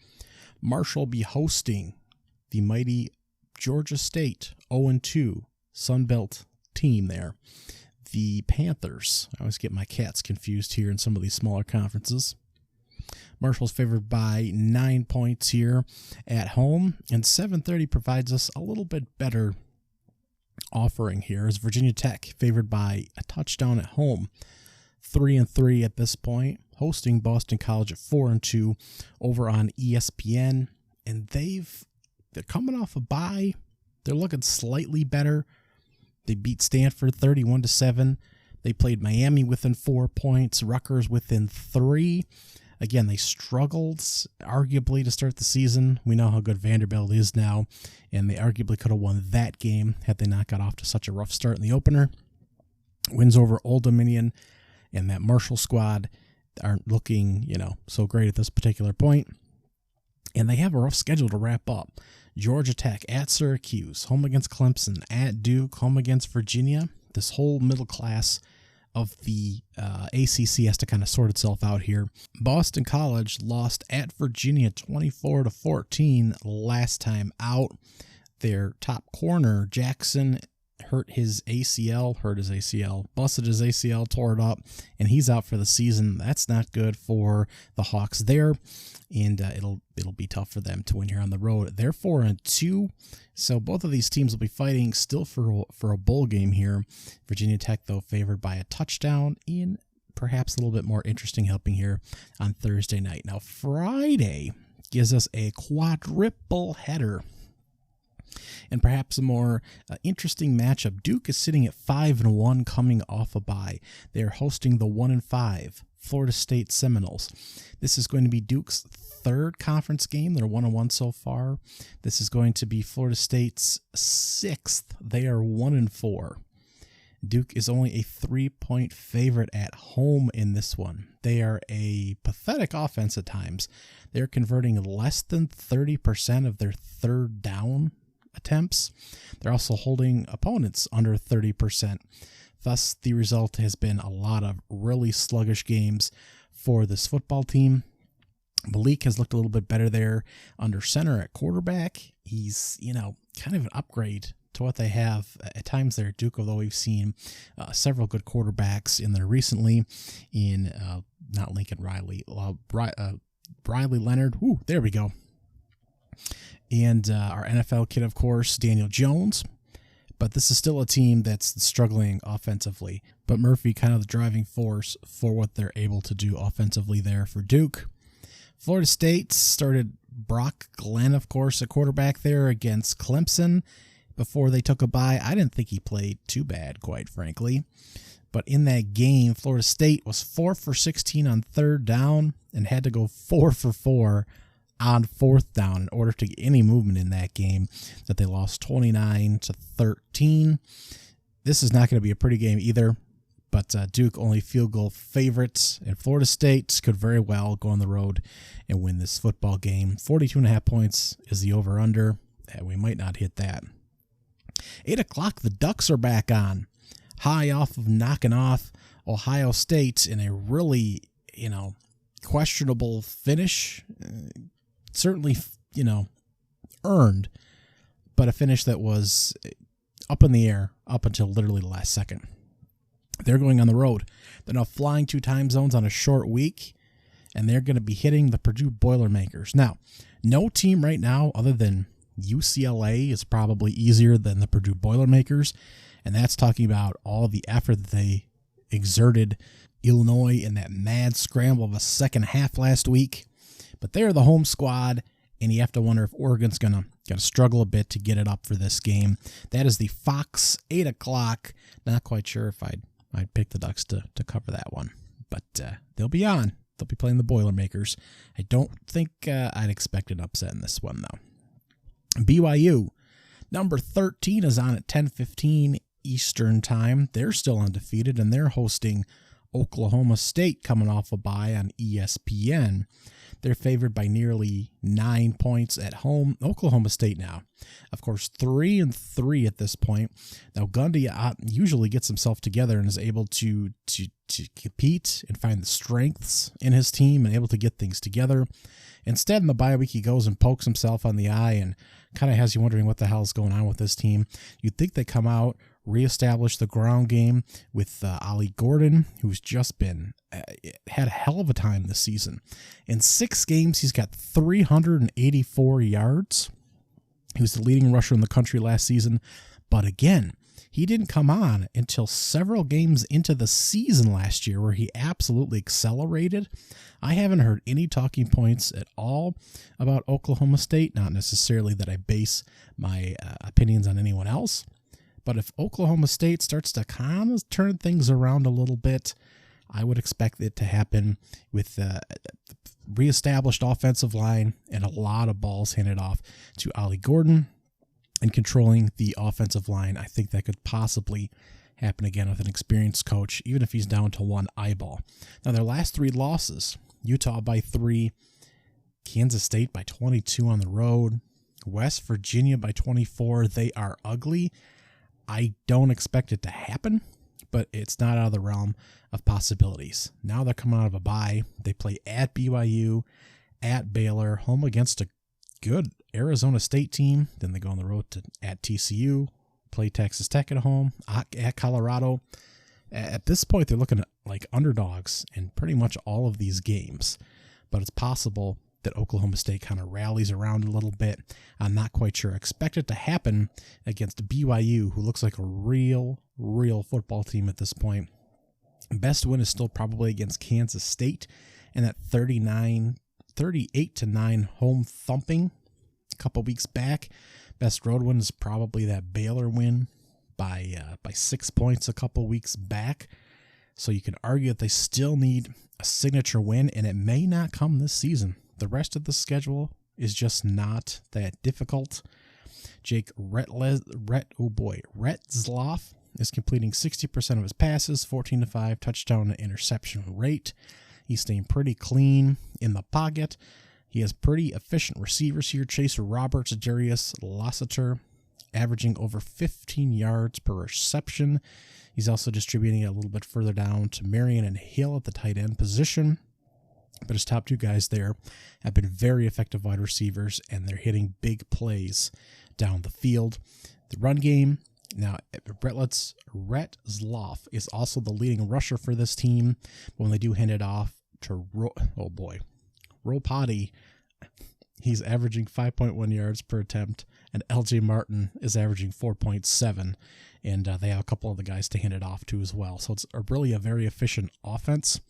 Marshall will be hosting the mighty Georgia State 0-2 Sunbelt team there. The Panthers. I always get my cats confused here in some of these smaller conferences. Marshall's favored by 9 points here at home, and 7:30 provides us a little bit better offering here as Virginia Tech favored by a touchdown at home, 3-3 at this point, hosting Boston College at 4-2 over on ESPN, and they're coming off a bye. They're looking slightly better. They beat Stanford 31-7. They played Miami within 4 points, Rutgers within 3. Again, they struggled arguably to start the season. We know how good Vanderbilt is now, and they arguably could have won that game had they not got off to such a rough start in the opener. Wins over Old Dominion and that Marshall squad aren't looking, so great at this particular point. And they have a rough schedule to wrap up. Georgia Tech at Syracuse, home against Clemson, at Duke, home against Virginia. This whole middle class of the ACC has to kind of sort itself out here. Boston College lost at Virginia 24-14 last time out. Their top corner, Jackson, busted his ACL, tore it up, and he's out for the season. That's not good for the Hawks there, and it'll be tough for them to win here on the road. They're 4-2, so both of these teams will be fighting still for a bowl game here. Virginia Tech, though, favored by a touchdown in perhaps a little bit more interesting helping here on Thursday night. Now, Friday gives us a quadruple header and perhaps a more interesting matchup. Duke is sitting at 5-1 coming off a bye. They are hosting the 1-5 Florida State Seminoles. This is going to be Duke's third conference game. They're 1-1 so far. This is going to be Florida State's sixth. They are 1-4. Duke is only a 3-point favorite at home in this one. They are a pathetic offense at times. They're converting less than 30% of their third down attempts. They're also holding opponents under 30%. Thus, the result has been a lot of really sluggish games for this football team. Malik has looked a little bit better there under center at quarterback. He's, kind of an upgrade to what they have at times there at Duke, although we've seen several good quarterbacks in there recently in not Lincoln Riley, Riley Leonard. Ooh, there we go. And our NFL kid, of course, Daniel Jones. But this is still a team that's struggling offensively. But Murphy kind of the driving force for what they're able to do offensively there for Duke. Florida State started Brock Glenn, of course, a quarterback there against Clemson before they took a bye. I didn't think he played too bad, quite frankly. But in that game, Florida State was 4 for 16 on third down and had to go 4 for 4 on fourth down in order to get any movement in that game, that they lost 29-13. This is not going to be a pretty game either, but Duke only field goal favorites, and Florida State could very well go on the road and win this football game. 42.5 points is the over-under, and we might not hit that. 8 o'clock, the Ducks are back on, high off of knocking off Ohio State in a really, questionable finish. Certainly, earned, but a finish that was up in the air up until literally the last second. They're going on the road. They're now flying 2 time zones on a short week, and they're going to be hitting the Purdue Boilermakers. Now, no team right now other than UCLA is probably easier than the Purdue Boilermakers, and that's talking about all the effort that they exerted Illinois in that mad scramble of a second half last week. But they're the home squad, and you have to wonder if Oregon's gonna struggle a bit to get it up for this game. That is the Fox 8 o'clock. Not quite sure if I'd pick the Ducks to cover that one, but they'll be on. They'll be playing the Boilermakers. I don't think I'd expect an upset in this one, though. BYU, number 13, is on at 10:15 Eastern time. They're still undefeated, and they're hosting Oklahoma State coming off a bye on ESPN. They're favored by nearly 9 points at home. Oklahoma State now, of course, 3-3 at this point. Now Gundy usually gets himself together and is able to compete and find the strengths in his team and able to get things together. Instead, in the bye week, he goes and pokes himself on the eye and kind of has you wondering what the hell is going on with this team. You'd think they come out, reestablish the ground game with Ollie Gordon, who's just been had a hell of a time this season. In 6 games, he's got 384 yards. He was the leading rusher in the country last season. But again, he didn't come on until several games into the season last year, where he absolutely accelerated. I haven't heard any talking points at all about Oklahoma State. Not necessarily that I base my opinions on anyone else. But if Oklahoma State starts to kind of turn things around a little bit, I would expect it to happen with reestablished offensive line and a lot of balls handed off to Ollie Gordon and controlling the offensive line. I think that could possibly happen again with an experienced coach, even if he's down to 1 eyeball. Now, their last 3 losses, Utah by 3, Kansas State by 22 on the road, West Virginia by 24. They are ugly. I don't expect it to happen, but it's not out of the realm of possibilities. Now they're coming out of a bye. They play at BYU, at Baylor, home against a good Arizona State team. Then they go on the road at TCU, play Texas Tech at home, at Colorado. At this point, they're looking at like underdogs in pretty much all of these games, but it's possible that Oklahoma State kind of rallies around a little bit. I'm not quite sure. I expect it to happen against BYU, who looks like a real football team at this point. Best win is still probably against Kansas State, and that 38-9 home thumping a couple weeks back. Best road win is probably that Baylor win by 6 points a couple weeks back. So you can argue that they still need a signature win, and it may not come this season. The rest of the schedule is just not that difficult. Jake Retzloff is completing 60% of his passes, 14-5 touchdown to interception rate. He's staying pretty clean in the pocket. He has pretty efficient receivers here. Chaser Roberts, Darius Lassiter, averaging over 15 yards per reception. He's also distributing it a little bit further down to Marion and Hill at the tight end position. But his top 2 guys there have been very effective wide receivers, and they're hitting big plays down the field. The run game, now Retzloff is also the leading rusher for this team. But when they do hand it off to Ropati, He's averaging 5.1 yards per attempt, and LJ Martin is averaging 4.7, and they have a couple of the guys to hand it off to as well. So it's really a very efficient offense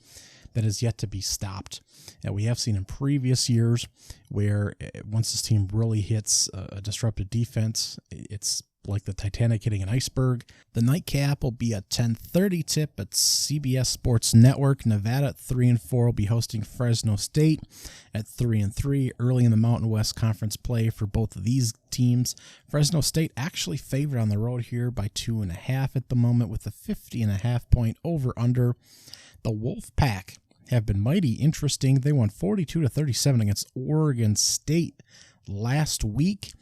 that is yet to be stopped. And we have seen in previous years where once this team really hits a disrupted defense, it's like the Titanic hitting an iceberg. The nightcap will be a 10:30 tip at CBS Sports Network. Nevada at 3-4 will be hosting Fresno State at 3-3. Early in the Mountain West Conference play for both of these teams. Fresno State actually favored on the road here by 2.5 at the moment with a 50.5 point over-under. The Wolfpack have been mighty interesting. They won 42-37 against Oregon State last week.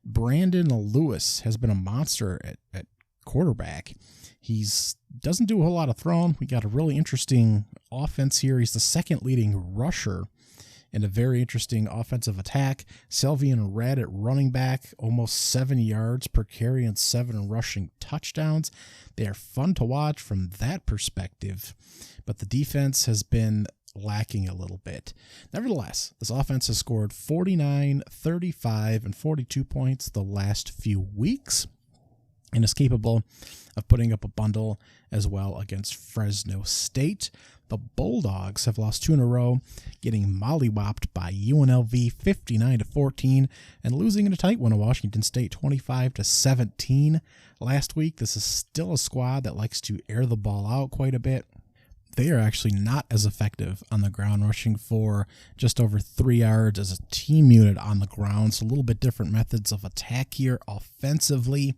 Brandon Lewis has been a monster at quarterback. He's doesn't do a whole lot of throwing. We got a really interesting offense here. He's the second leading rusher in a very interesting offensive attack. Sylvian Red at running back, almost 7 yards per carry and 7 rushing touchdowns. They are fun to watch from that perspective, but the defense has been lacking a little bit. Nevertheless, this offense has scored 49, 35, and 42 points the last few weeks and is capable of putting up a bundle as well against Fresno State. The Bulldogs have lost 2 in a row, getting mollywopped by UNLV 59-14 and losing in a tight one to Washington State 25-17 last week. This is still a squad that likes to air the ball out quite a bit. They are actually not as effective on the ground, rushing for just over 3 yards as a team unit on the ground. So a little bit different methods of attack here offensively.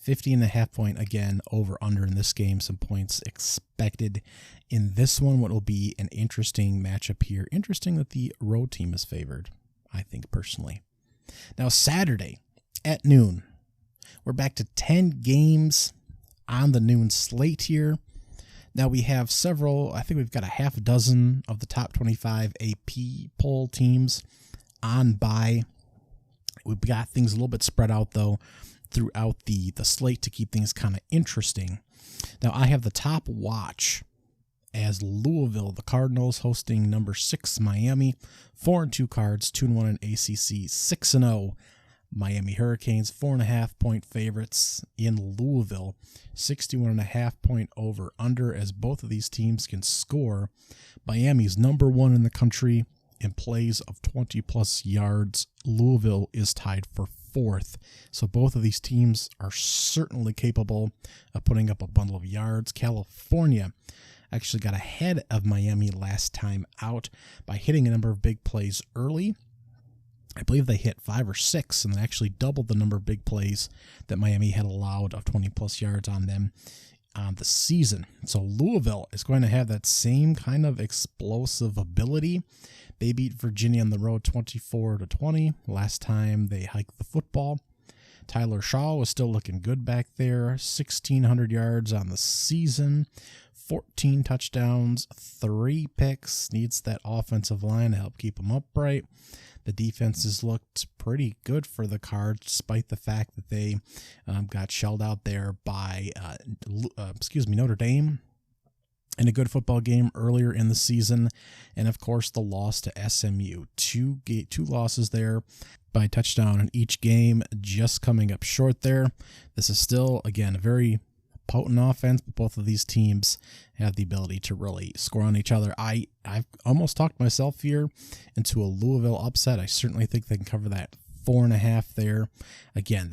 50.5 point, again, over under in this game. Some points expected in this one. What will be an interesting matchup here. Interesting that the road team is favored, I think, personally. Now, Saturday at noon, we're back to 10 games on the noon slate here. Now we have several, I think we've got a half dozen of the top 25 AP poll teams on bye. We've got things a little bit spread out, though, throughout the slate to keep things kind of interesting. Now I have the top watch as Louisville, the Cardinals, hosting number 6 Miami, 4-2 Cards, 2-1 in ACC, 6-0 Miami Hurricanes, 4.5 point favorites in Louisville, 61.5 point over under as both of these teams can score. Miami's number 1 in the country in plays of 20 plus yards. Louisville is tied for 4th. So both of these teams are certainly capable of putting up a bundle of yards. California actually got ahead of Miami last time out by hitting a number of big plays early. I believe they hit 5 or 6 and then actually doubled the number of big plays that Miami had allowed of 20 plus yards on them on the season. So Louisville is going to have that same kind of explosive ability. They beat Virginia on the road 24-20 last time they hiked the football. Tyler Shaw was still looking good back there. 1,600 yards on the season, 14 touchdowns, 3 picks. Needs that offensive line to help keep them upright. The defense has looked pretty good for the Cards, despite the fact that they got shelled out there by Notre Dame in a good football game earlier in the season, and of course the loss to SMU. Two losses there by touchdown in each game, just coming up short there. This is still, again, a very potent offense, but both of these teams have the ability to really score on each other. I've almost talked myself here into a Louisville upset. I certainly think they can cover that 4.5 there. Again,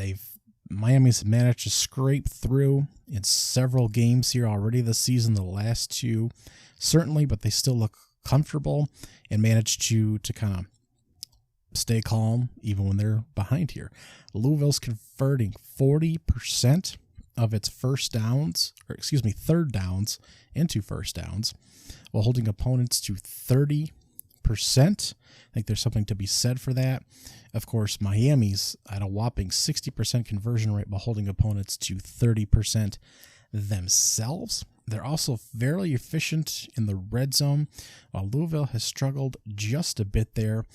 Miami's managed to scrape through in several games here already this season, the last 2 certainly, but they still look comfortable and managed to kind of stay calm even when they're behind here. Louisville's converting 40% of its third downs into first downs, while holding opponents to 30%. I think there's something to be said for that. Of course, Miami's at a whopping 60% conversion rate while holding opponents to 30% themselves. They're also fairly efficient in the red zone, while Louisville has struggled just a bit there.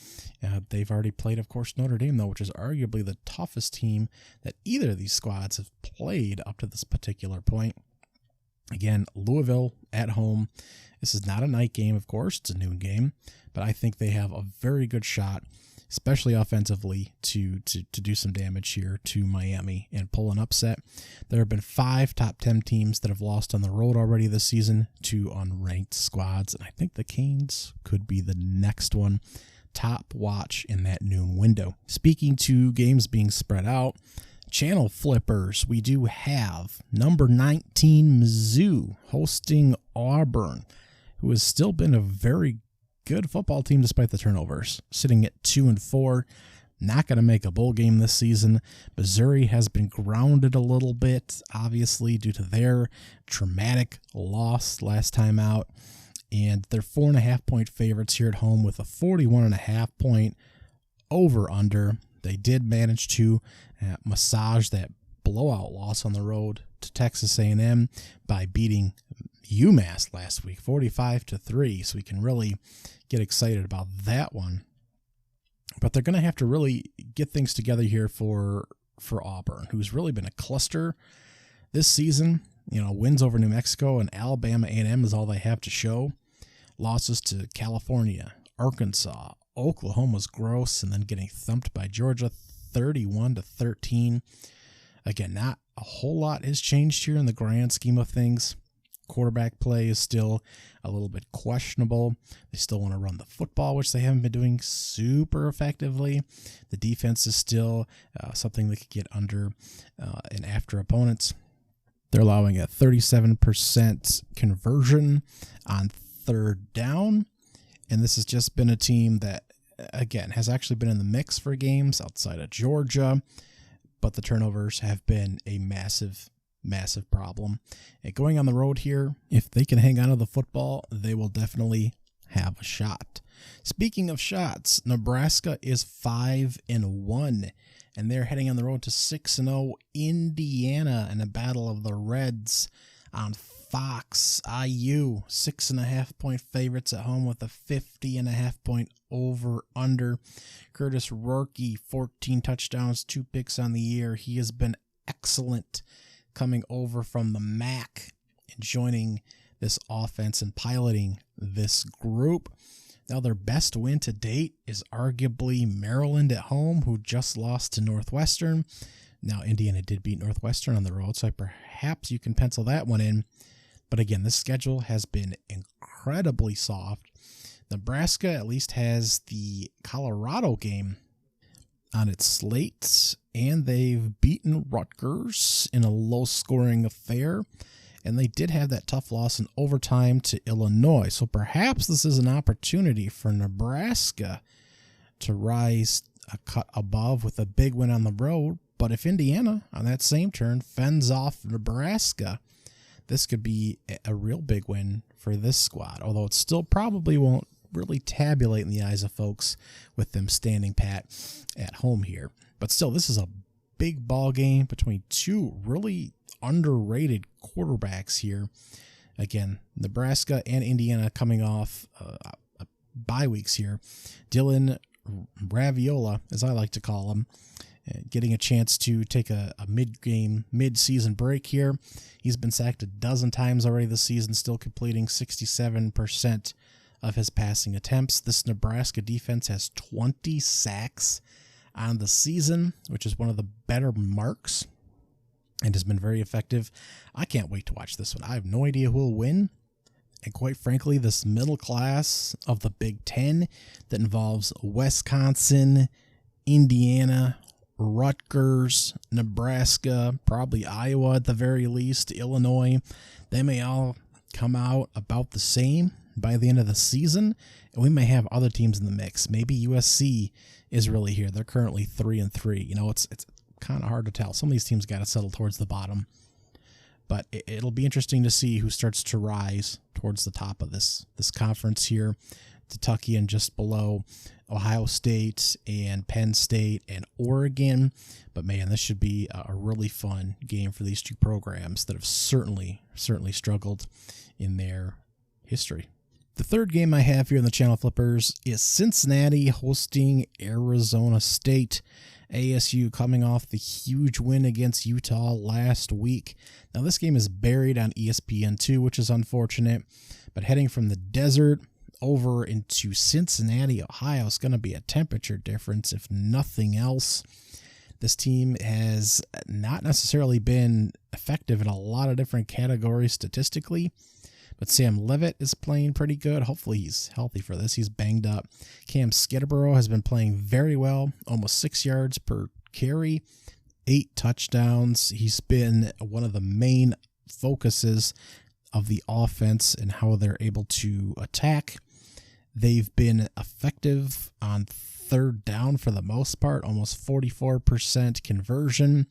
They've already played, of course, Notre Dame, though, which is arguably the toughest team that either of these squads have played up to this particular point. Again, Louisville at home. This is not a night game, of course. It's a noon game, but I think they have a very good shot especially offensively, to do some damage here to Miami and pull an upset. There have been 5 top 10 teams that have lost on the road already this season to unranked squads, and I think the Canes could be the next one. Top watch in that noon window. Speaking to games being spread out, channel flippers, we do have number 19 Mizzou hosting Auburn, who has still been a very good football team despite the turnovers, sitting at 2-4. Not going to make a bowl game this season. Missouri has been grounded a little bit, obviously, due to their traumatic loss last time out. And they're 4.5-point favorites here at home with a 41.5-point over-under. They did manage to massage that blowout loss on the road to Texas A&M by beating UMass last week, 45-3. So we can really get excited about that one. But they're going to have to really get things together here for Auburn, who's really been a cluster this season. You know, wins over New Mexico and Alabama A&M is all they have to show. Losses to California, Arkansas, Oklahoma's gross, and then getting thumped by Georgia 31-13. Again, not a whole lot has changed here in the grand scheme of things. Quarterback play is still a little bit questionable. They still want to run the football, which they haven't been doing super effectively. The defense is still something that could get under and after opponents. They're allowing a 37% conversion on third down. And this has just been a team that, again, has actually been in the mix for games outside of Georgia. But the turnovers have been a massive problem. And going on the road here, if they can hang on to the football, they will definitely have a shot. Speaking of shots, Nebraska is 5-1, and they're heading on the road to 6-0 Indiana in a battle of the Reds on Fox. IU 6.5-point favorites at home with a 50.5-point over/under. Curtis Rourke, 14 touchdowns, 2 picks on the year. He has been excellent coming over from the MAC and joining this offense and piloting this group. Now their best win to date is arguably Maryland at home, who just lost to Northwestern. Now Indiana did beat Northwestern on the road, so perhaps you can pencil that one in. But again, this schedule has been incredibly soft. Nebraska at least has the Colorado game on its slate, and they've beaten Rutgers in a low-scoring affair, and they did have that tough loss in overtime to Illinois. So perhaps this is an opportunity for Nebraska to rise a cut above with a big win on the road. But if Indiana, on that same turn, fends off Nebraska, this could be a real big win for this squad, although it still probably won't really tabulate in the eyes of folks with them standing pat at home here. But still, this is a big ball game between two really underrated quarterbacks here. Again, Nebraska and Indiana coming off bye weeks here. Dylan Raviola, as I like to call him, getting a chance to take a mid-season break here. He's been sacked a dozen times already this season, still completing 67% of his passing attempts. This Nebraska defense has 20 sacks on the season, which is one of the better marks and has been very effective. I can't wait to watch this one. I have no idea who will win. And quite frankly, this middle class of the Big Ten that involves Wisconsin, Indiana, Rutgers, Nebraska, probably Iowa at the very least, Illinois, they may all come out about the same by the end of the season, and we may have other teams in the mix. Maybe USC is really here. They're currently 3-3. You know, it's kind of hard to tell. Some of these teams got to settle towards the bottom, but it'll be interesting to see who starts to rise towards the top of this conference here. Kentucky and just below Ohio State and Penn State and Oregon. But man, this should be a really fun game for these two programs that have certainly struggled in their history. The third game I have here in the Channel Flippers is Cincinnati hosting Arizona State. ASU coming off the huge win against Utah last week. Now this game is buried on ESPN2, which is unfortunate, but heading from the desert over into Cincinnati, Ohio, is going to be a temperature difference, if nothing else. This team has not necessarily been effective in a lot of different categories statistically, but Sam Levitt is playing pretty good. Hopefully he's healthy for this. He's banged up. Cam Skidborough has been playing very well, almost 6 yards per carry, 8 touchdowns. He's been one of the main focuses of the offense and how they're able to attack. They've been effective on third down for the most part, almost 44% conversion,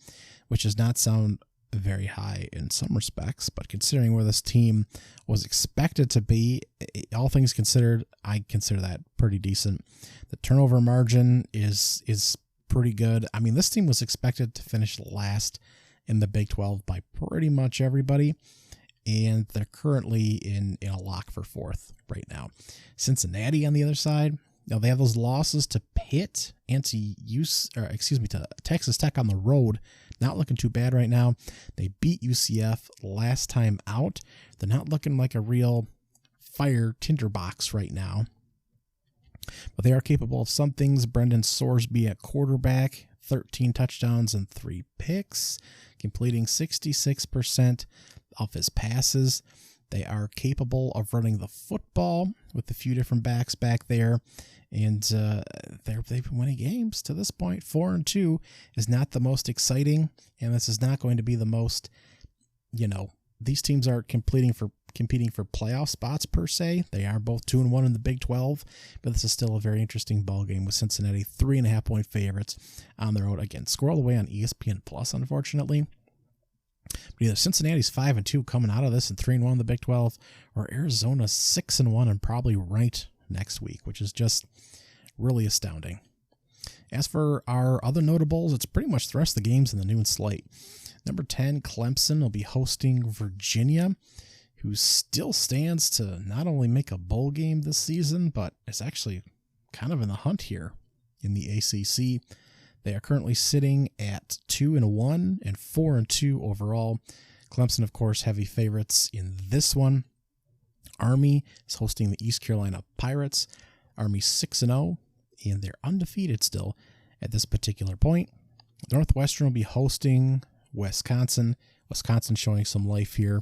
which does not sound very high in some respects, but considering where this team was expected to be, all things considered, I consider that pretty decent. The turnover margin is pretty good. I mean, this team was expected to finish last in the Big 12 by pretty much everybody, and they're currently in a lock for fourth right now. Cincinnati on the other side, now they have those losses to Pitt and to Texas Tech on the road. Not looking too bad right now. They beat UCF last time out. They're not looking like a real fire tinderbox right now, but they are capable of some things. Brendan Sorsby at quarterback, 13 touchdowns and 3 picks, completing 66% of his passes. They are capable of running the football with a few different backs back there, and they've been winning games to this point. 4-2 is not the most exciting, and this is not going to be the most, these teams are competing for playoff spots per se. They are both 2-1 in the Big 12, but this is still a very interesting ball game with Cincinnati 3.5-point favorites on the road. Again, squirreled away on ESPN Plus, unfortunately. But either Cincinnati's 5-2 coming out of this and 3-1 in the Big 12, or Arizona's 6-1 and probably ranked next week, which is just really astounding. As for our other notables, it's pretty much the rest of the games in the noon slate. Number 10, Clemson will be hosting Virginia, who still stands to not only make a bowl game this season, but is actually kind of in the hunt here in the ACC. They are currently sitting at 2-1 and 4-2 overall. Clemson, of course, heavy favorites in this one. Army is hosting the East Carolina Pirates. Army 6-0, and they're undefeated still at this particular point. Northwestern will be hosting Wisconsin. Wisconsin showing some life here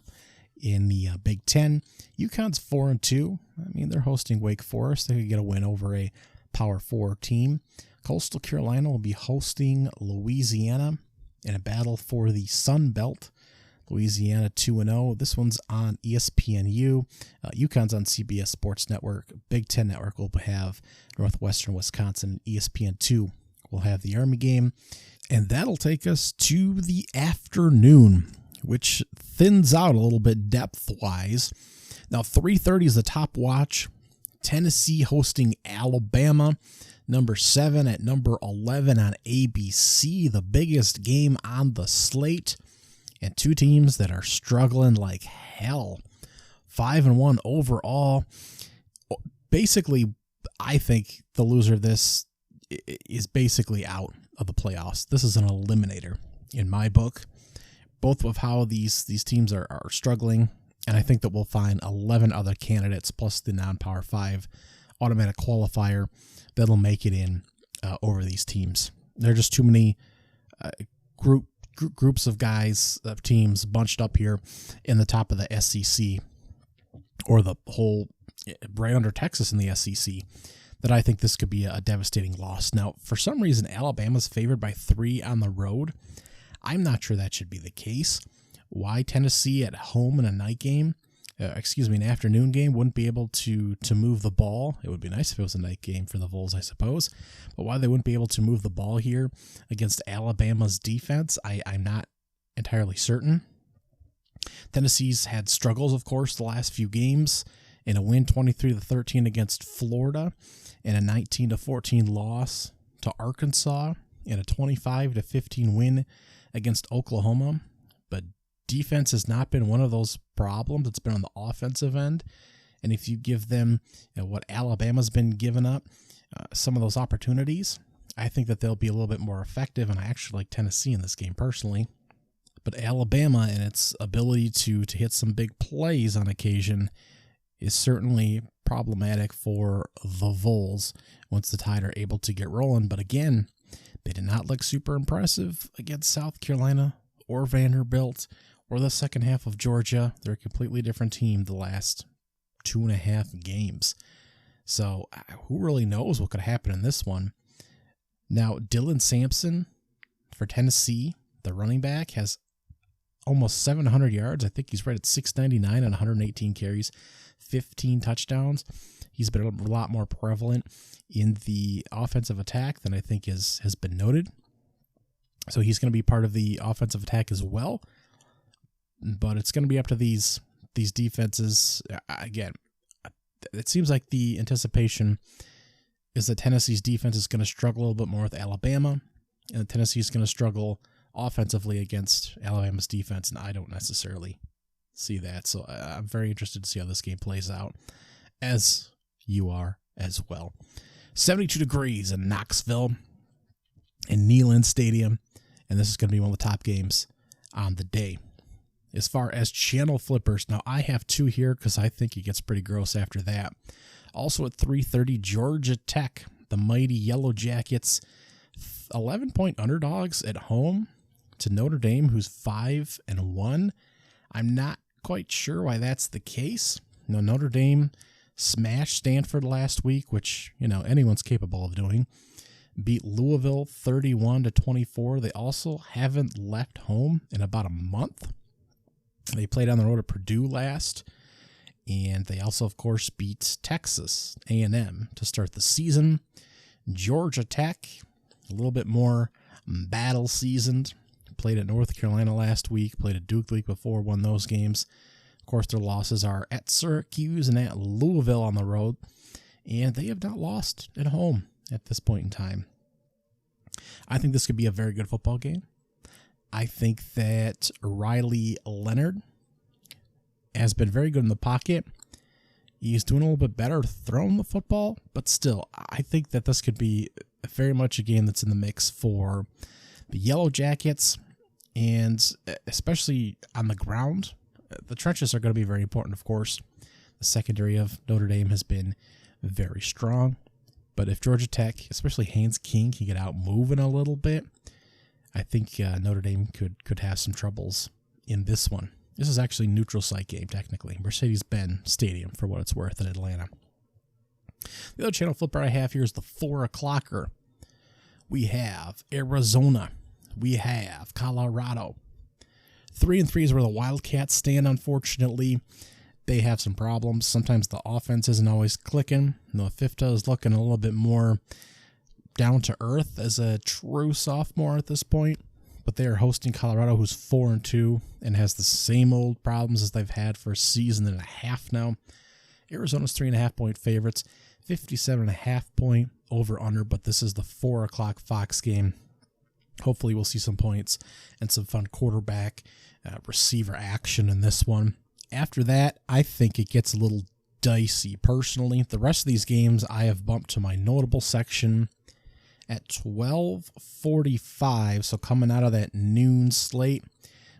in the Big Ten. UConn's 4-2. I mean, they're hosting Wake Forest. They could get a win over a Power 4 team. Coastal Carolina will be hosting Louisiana in a battle for the Sun Belt. Louisiana 2-0. This one's on ESPNU. UConn's on CBS Sports Network. Big Ten Network will have Northwestern Wisconsin. ESPN2 will have the Army game. And that'll take us to the afternoon, which thins out a little bit depth-wise. Now, 3:30 is the top watch. Tennessee hosting Alabama. Number 7 at number 11 on ABC, the biggest game on the slate. And two teams that are struggling like hell. 5-1 overall. Basically, I think the loser of this is basically out of the playoffs. This is an eliminator in my book. Both of how these teams are struggling. And I think that we'll find 11 other candidates plus the non-Power 5 automatic qualifier that'll make it in over these teams. There are just too many groups of guys, teams bunched up here in the top of the SEC, or the whole right under Texas in the SEC, that I think this could be a devastating loss. Now, for some reason, Alabama's favored by 3 on the road. I'm not sure that should be the case. Why Tennessee at home in a night game, an afternoon game, wouldn't be able to move the ball. It would be nice if it was a night game for the Vols, I suppose. But why they wouldn't be able to move the ball here against Alabama's defense, I'm not entirely certain. Tennessee's had struggles, of course, the last few games. In a win 23-13 against Florida, and a 19-14 loss to Arkansas, and a 25-15 win against Oklahoma. But defense has not been one of those problems. It's been on the offensive end. And if you give them what Alabama's been giving up, some of those opportunities, I think that they'll be a little bit more effective. And I actually like Tennessee in this game personally. But Alabama and its ability to hit some big plays on occasion is certainly problematic for the Vols once the Tide are able to get rolling. But again, they did not look super impressive against South Carolina or Vanderbilt or the second half of Georgia. They're a completely different team the last 2.5 games. So who really knows what could happen in this one? Now, Dylan Sampson for Tennessee, the running back, has almost 700 yards. I think he's right at 699 on 118 carries, 15 touchdowns. He's been a lot more prevalent in the offensive attack than I think has been noted. So he's going to be part of the offensive attack as well. But it's going to be up to these defenses. Again, it seems like the anticipation is that Tennessee's defense is going to struggle a little bit more with Alabama, and Tennessee is going to struggle offensively against Alabama's defense, and I don't necessarily see that. So I'm very interested to see how this game plays out, as you are as well. 72 degrees in Knoxville in Neyland Stadium, and this is going to be one of the top games on the day. As far as channel flippers, now I have two here because I think it gets pretty gross after that. Also at 3:30, Georgia Tech, the mighty Yellow Jackets, 11-point underdogs at home to Notre Dame, who's 5-1. I'm not quite sure why that's the case. Now, Notre Dame smashed Stanford last week, which, anyone's capable of doing. Beat Louisville 31-24. They also haven't left home in about a month. They played on the road at Purdue last, and they also, of course, beat Texas A&M to start the season. Georgia Tech, a little bit more battle-seasoned, played at North Carolina last week, played at Duke the week before, won those games. Of course, their losses are at Syracuse and at Louisville on the road, and they have not lost at home at this point in time. I think this could be a very good football game. I think that Riley Leonard has been very good in the pocket. He's doing a little bit better throwing the football, but still, I think that this could be very much a game that's in the mix for the Yellow Jackets, and especially on the ground. The trenches are going to be very important, of course. The secondary of Notre Dame has been very strong, but if Georgia Tech, especially Haynes King, can get out moving a little bit, I think Notre Dame could have some troubles in this one. This is actually a neutral site game, technically. Mercedes-Benz Stadium, for what it's worth, in Atlanta. The other channel flipper I have here is the 4 o'clocker. We have Arizona. We have Colorado. 3-3 is where the Wildcats stand, unfortunately. They have some problems. Sometimes the offense isn't always clicking. Noah Fifta is looking a little bit more down to earth as a true sophomore at this point, but they are hosting Colorado, who's 4-2 and has the same old problems as they've had for a season and a half now. Arizona's 3.5-point favorites, 57.5-point over under, but this is the 4 o'clock Fox game. Hopefully we'll see some points and some fun quarterback receiver action in this one. After that, I think it gets a little dicey personally. The rest of these games I have bumped to my notable section at 12:45, so coming out of that noon slate,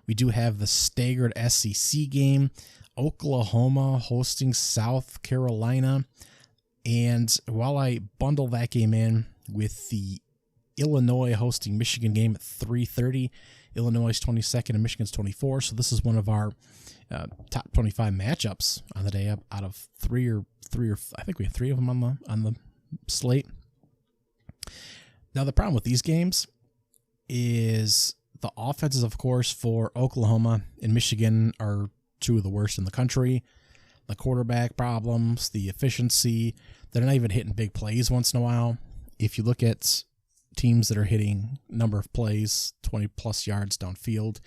we do have the staggered SEC game, Oklahoma hosting South Carolina, and while I bundle that game in with the Illinois hosting Michigan game at 3:30, Illinois is 22nd and Michigan's 24, so this is one of our top 25 matchups on the day, out of three or I think we have 3 of them on the slate. Now, the problem with these games is the offenses, of course, for Oklahoma and Michigan are 2 of the worst in the country. The quarterback problems, the efficiency, they're not even hitting big plays once in a while. If you look at teams that are hitting number of plays, 20-plus yards downfield,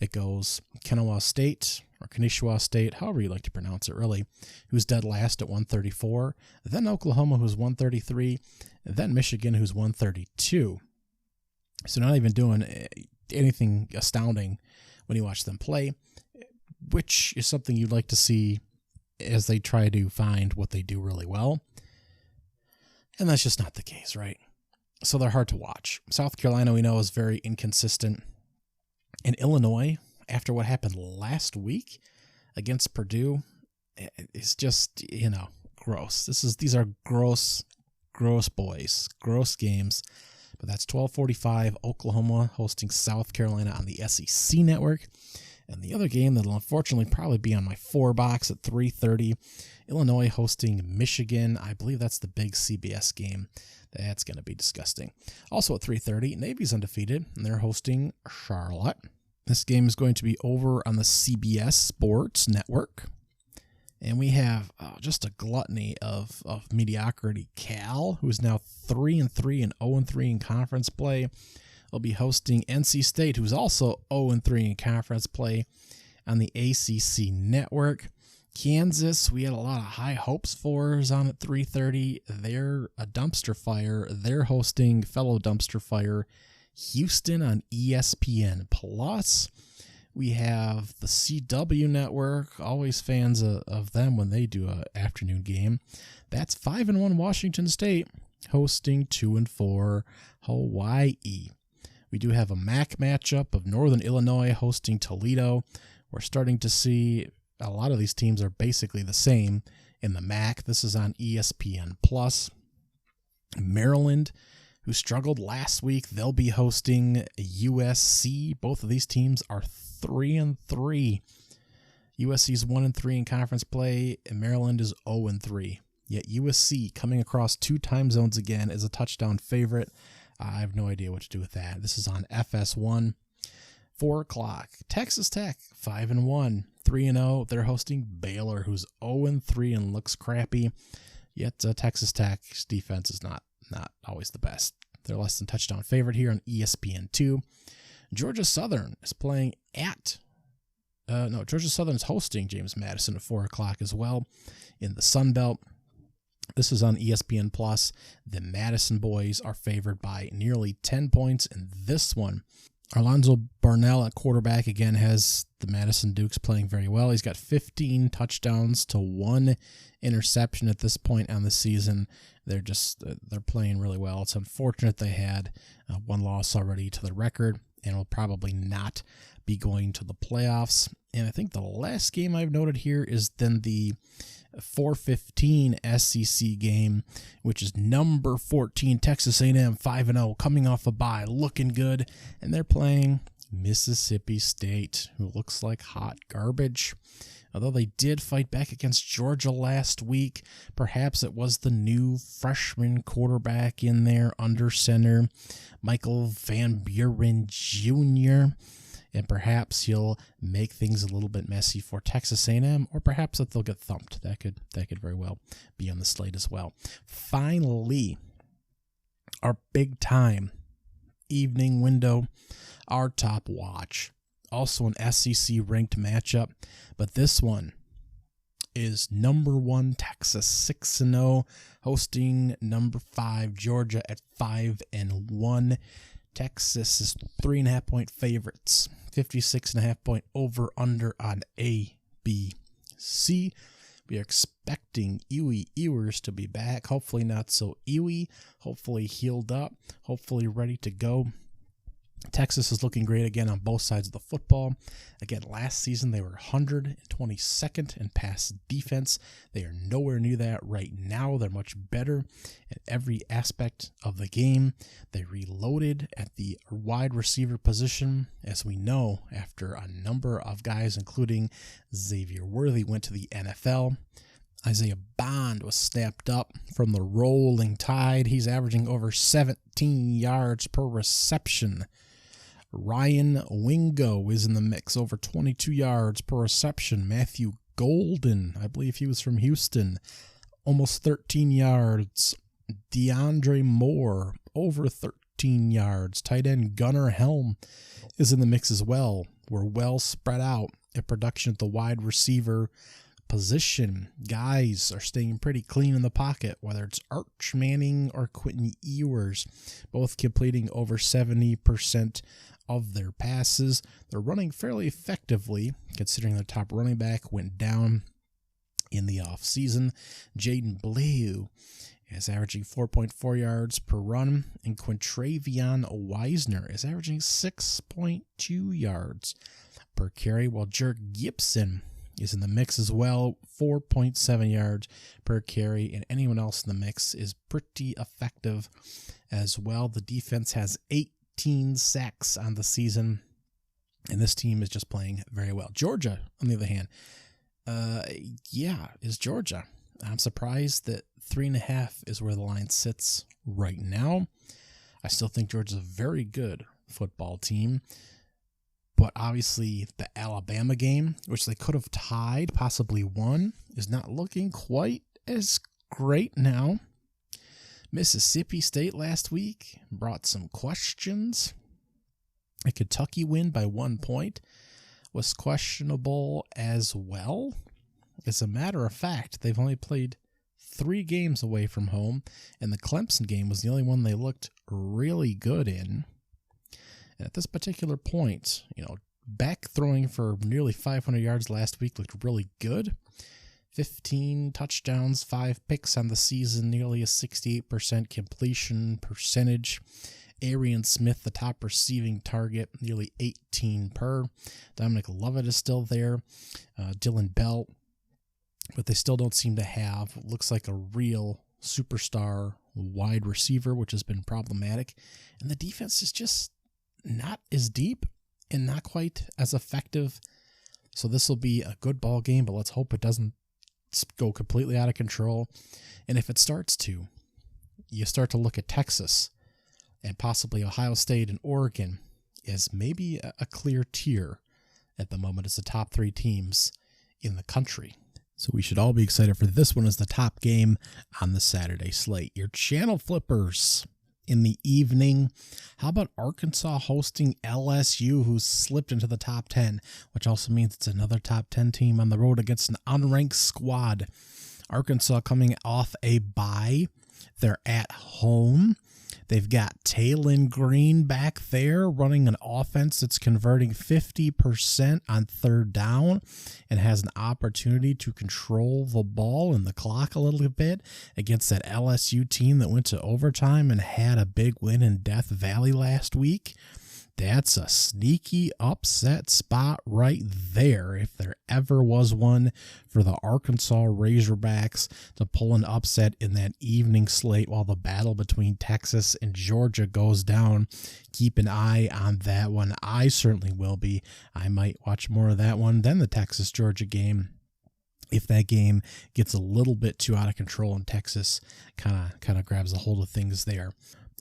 it goes Kanawha State, or Kanishwa State, however you like to pronounce it, really, who's dead last at 134, then Oklahoma, who's 133, then Michigan, who's 132. So not even doing anything astounding when you watch them play, which is something you'd like to see as they try to find what they do really well. And that's just not the case, right? So they're hard to watch. South Carolina, we know, is very inconsistent. And Illinois, after what happened last week against Purdue, is just, gross. These are gross boys, gross games. But that's 12:45, Oklahoma hosting South Carolina on the SEC network. And the other game that'll unfortunately probably be on my 4 box at 3:30, Illinois hosting Michigan. I believe that's the big CBS game. That's going to be disgusting. Also at 3:30, Navy's undefeated, and they're hosting Charlotte. This game is going to be over on the CBS Sports Network. And we have just a gluttony of mediocrity. Cal, who is now 3-3 and 0-3 in conference play, will be hosting NC State, who's also 0-3 in conference play on the ACC network. Kansas, we had a lot of high hopes for, is on at 3:30. They're a dumpster fire. They're hosting fellow dumpster fire Houston on ESPN Plus. We have the CW network, always fans of them when they do an afternoon game. That's 5-1 Washington State hosting 2-4 Hawaii. We do have a MAC matchup of Northern Illinois hosting Toledo. We're starting to see a lot of these teams are basically the same in the MAC. This is on ESPN Plus. Maryland, who struggled last week, they'll be hosting USC. Both of these teams are 3-3. USC's 1-3 in conference play, and Maryland is 0-3. Yet USC, coming across 2 time zones again, is a touchdown favorite. I have no idea what to do with that. This is on FS1. 4 o'clock. Texas Tech, 5-1, 3-0. They're hosting Baylor, who's 0-3 and looks crappy. Yet Texas Tech's defense is not always the best. They're less than touchdown favorite here on ESPN2. Georgia Southern is playing at Georgia Southern is hosting James Madison at 4 o'clock as well in the Sun Belt. This is on ESPN Plus. The Madison boys are favored by nearly 10 points in this one. Alonzo Barnell at quarterback again has the Madison Dukes playing very well. He's got 15 touchdowns to 1 interception at this point on the season. They're playing really well. It's unfortunate they had 1 loss already to the record and will probably not be going to the playoffs. And I think the last game I've noted here is then the 4:15 SEC game, which is number 14, Texas A&M 5-0, coming off a bye, looking good, and they're playing Mississippi State, who looks like hot garbage. Although they did fight back against Georgia last week, perhaps it was the new freshman quarterback in there under center, Michael Van Buren Jr., and perhaps he'll make things a little bit messy for Texas A&M, or perhaps that they'll get thumped. That could very well be on the slate as well. Finally, our big time evening window, our top watch. Also an SEC ranked matchup, but this one is number 1 Texas 6-0 hosting number 5 Georgia at 5-1. Texas is 3.5 point favorites, 56.5 point over under on ABC. We are expecting Ewers to be back. Hopefully not so Ewy. Hopefully healed up. Hopefully ready to go. Texas is looking great again on both sides of the football. Again, last season they were 122nd in pass defense. They are nowhere near that right now. They're much better in every aspect of the game. They reloaded at the wide receiver position, as we know, after a number of guys, including Xavier Worthy, went to the NFL. Isaiah Bond was snapped up from the Rolling Tide. He's averaging over 17 yards per reception. Ryan Wingo is in the mix, over 22 yards per reception. Matthew Golden, I believe he was from Houston, almost 13 yards. DeAndre Moore, over 13 yards. Tight end Gunnar Helm is in the mix as well. We're well spread out at production at the wide receiver position. Guys are staying pretty clean in the pocket, whether it's Arch Manning or Quentin Ewers, both completing over 70% of their passes. They're running fairly effectively, considering their top running back went down in the offseason. Jaden Blue is averaging 4.4 yards per run, and Quintravion Wiesner is averaging 6.2 yards per carry, while Jerk Gibson is in the mix as well, 4.7 yards per carry, and anyone else in the mix is pretty effective as well. The defense has 18 sacks on the season, and this team is just playing very well. Georgia, on the other hand, is Georgia. I'm surprised that 3.5 is where the line sits right now. I still think Georgia's a very good football team, but obviously the Alabama game, which they could have tied, possibly won, is not looking quite as great now. Mississippi State last week brought some questions. A Kentucky win by 1 point was questionable as well. As a matter of fact, they've only played 3 games away from home, and the Clemson game was the only one they looked really good in. And at this particular point, Beck throwing for nearly 500 yards last week looked really good. 15 touchdowns, 5 picks on the season, nearly a 68% completion percentage. Arian Smith, the top receiving target, nearly 18 per. Dominic Lovett is still there. Dylan Bell, but they still don't seem to have, looks like a real superstar wide receiver, which has been problematic. And the defense is just not as deep and not quite as effective. So this will be a good ball game, but let's hope it doesn't go completely out of control. And if it starts to, you start to look at Texas and possibly Ohio State and Oregon as maybe a clear tier at the moment as the top 3 teams in the country. So we should all be excited for this one as the top game on the Saturday slate. Your channel flippers in the evening. How about Arkansas hosting LSU, who's slipped into the top 10, which also means it's another top 10 team on the road against an unranked squad. Arkansas coming off a bye. They're at home. They've got Taylon Green back there running an offense that's converting 50% on 3rd down and has an opportunity to control the ball and the clock a little bit against that LSU team that went to overtime and had a big win in Death Valley last week. That's a sneaky upset spot right there, if there ever was one, for the Arkansas Razorbacks to pull an upset in that evening slate while the battle between Texas and Georgia goes down. Keep an eye on that one. I certainly will be. I might watch more of that one than the Texas-Georgia game if that game gets a little bit too out of control and Texas kind of grabs a hold of things there.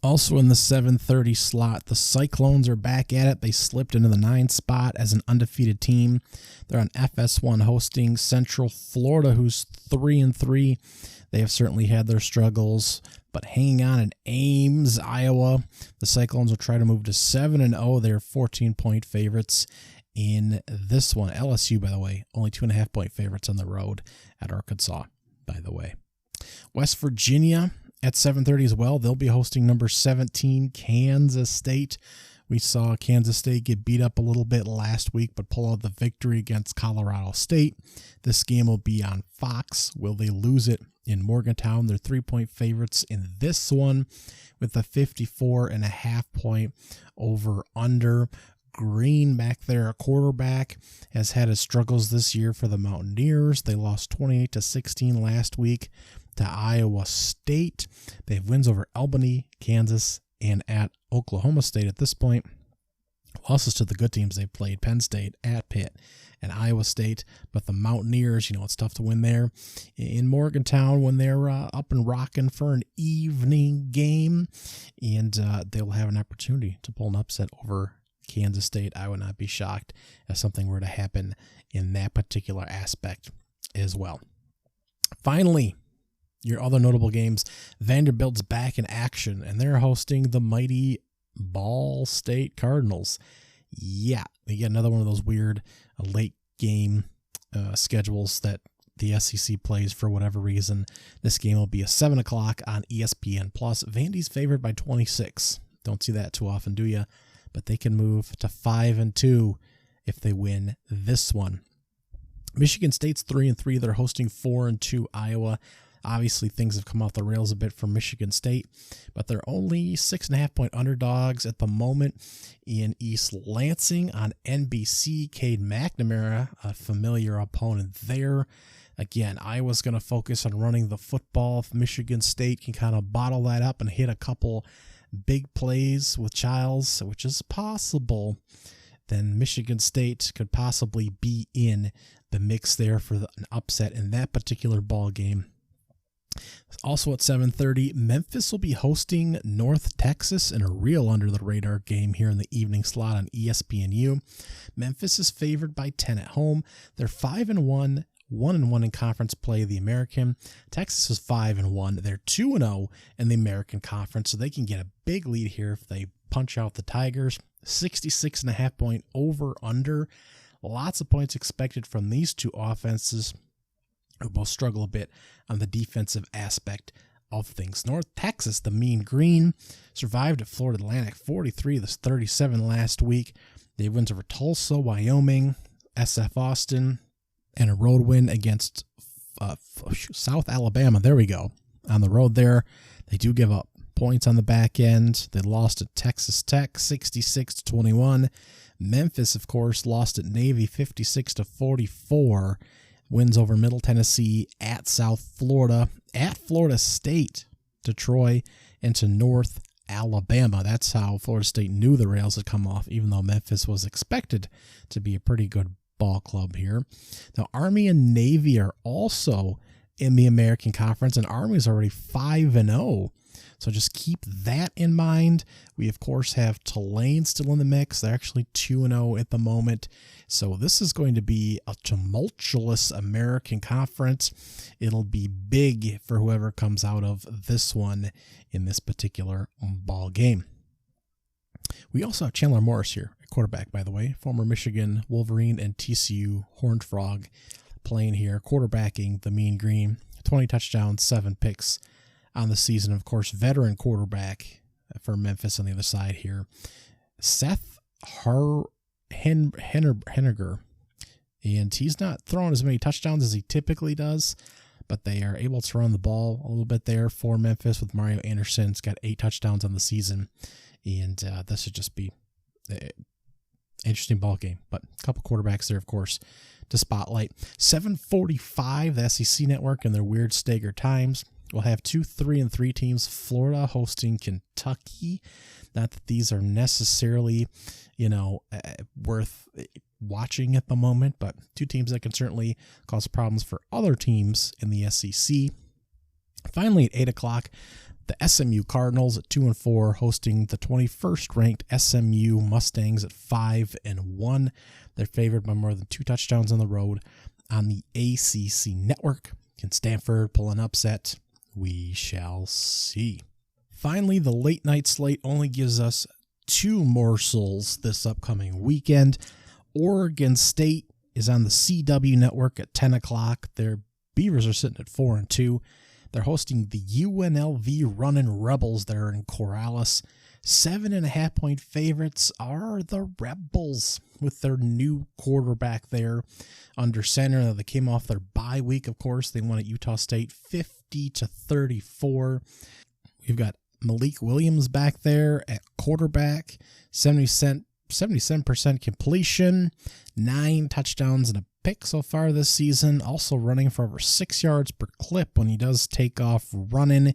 Also in the 7:30 slot, the Cyclones are back at it. They slipped into the 9 spot as an undefeated team. They're on FS1 hosting Central Florida, who's 3-3. They have certainly had their struggles, but hanging on in Ames, Iowa, the Cyclones will try to move to 7-0. They're 14-point favorites in this one. LSU, by the way, only 2.5-point favorites on the road at Arkansas, by the way. West Virginia at 7:30 as well. They'll be hosting number 17, Kansas State. We saw Kansas State get beat up a little bit last week, but pull out the victory against Colorado State. This game will be on Fox. Will they lose it in Morgantown? They're 3-point favorites in this one with a 54.5-point over-under. Green back there, a quarterback, has had his struggles this year for the Mountaineers. They lost 28-16 last week to Iowa State. They have wins over Albany, Kansas, and at Oklahoma State at this point. Losses to the good teams they've played: Penn State, at Pitt, and Iowa State. But the Mountaineers, it's tough to win there in Morgantown when they're up and rocking for an evening game. And they'll have an opportunity to pull an upset over Kansas State. I would not be shocked if something were to happen in that particular aspect as well. Finally, your other notable games: Vanderbilt's back in action, and they're hosting the mighty Ball State Cardinals. Yeah, they get another one of those weird late game schedules that the SEC plays for whatever reason. This game will be a 7 o'clock on ESPN+. Vandy's favored by 26. Don't see that too often, do you? But they can move to 5-2 if they win this one. Michigan State's 3-3. They're hosting 4-2 Iowa. Obviously, things have come off the rails a bit for Michigan State, but they're only 6.5-point underdogs at the moment in East Lansing on NBC. Cade McNamara, a familiar opponent there. Again, Iowa's going to focus on running the football. If Michigan State can kind of bottle that up and hit a couple big plays with Childs, which is possible, then Michigan State could possibly be in the mix there for an upset in that particular ball game. Also at 7:30, Memphis will be hosting North Texas in a real under-the-radar game here in the evening slot on ESPNU. Memphis is favored by 10 at home. They're 5-1, 1-1 in conference play of the American. Texas is 5-1. They're 2-0 in the American Conference, so they can get a big lead here if they punch out the Tigers. 66.5-point over-under. Lots of points expected from these two offenses, who both struggle a bit on the defensive aspect of things. North Texas, the Mean Green, survived at Florida Atlantic 43-37 last week. They wins over Tulsa, Wyoming, SF Austin, and a road win against South Alabama. There we go. On the road there, they do give up points on the back end. They lost at Texas Tech 66-21. Memphis, of course, lost at Navy 56-44. Wins over Middle Tennessee, at South Florida, at Florida State, to Troy, and to North Alabama. That's how Florida State knew the rails had come off, even though Memphis was expected to be a pretty good ball club here. Now, Army and Navy are also in the American Conference, and Army is already 5-0. So just keep that in mind. We, of course, have Tulane still in the mix. They're actually 2-0 at the moment. So this is going to be a tumultuous American Conference. It'll be big for whoever comes out of this one in this particular ball game. We also have Chandler Morris here, a quarterback, by the way, former Michigan Wolverine and TCU Horned Frog, playing here, quarterbacking the Mean Green. 20 touchdowns, 7 picks on the season. Of course, veteran quarterback for Memphis on the other side here, Seth Henniger. And he's not throwing as many touchdowns as he typically does, but they are able to run the ball a little bit there for Memphis with Mario Anderson. He's got 8 touchdowns on the season. And this should just be an interesting ball game. But a couple quarterbacks there, of course, to spotlight. 7:45, the SEC Network and their weird staggered times. We'll have 2 3-3 teams. Florida hosting Kentucky. Not that these are necessarily, worth watching at the moment, but 2 teams that can certainly cause problems for other teams in the SEC. Finally, at 8 o'clock, the SMU Cardinals at 2-4 hosting the 21st ranked SMU Mustangs at 5-1. They're favored by more than 2 touchdowns on the road on the ACC Network. Can Stanford pull an upset? We shall see. Finally, the late night slate only gives us 2 morsels this upcoming weekend. Oregon State is on the CW Network at 10 o'clock. Their Beavers are sitting at 4-2. They're hosting the UNLV Runnin' Rebels there in Corrales. 7.5-point favorites are the Rebels with their new quarterback there under center. They came off their bye week, of course. They won at Utah State 50-34. We've got Malik Williams back there at quarterback, 77% completion, 9 touchdowns and a pick so far this season, also running for over 6 yards per clip when he does take off running,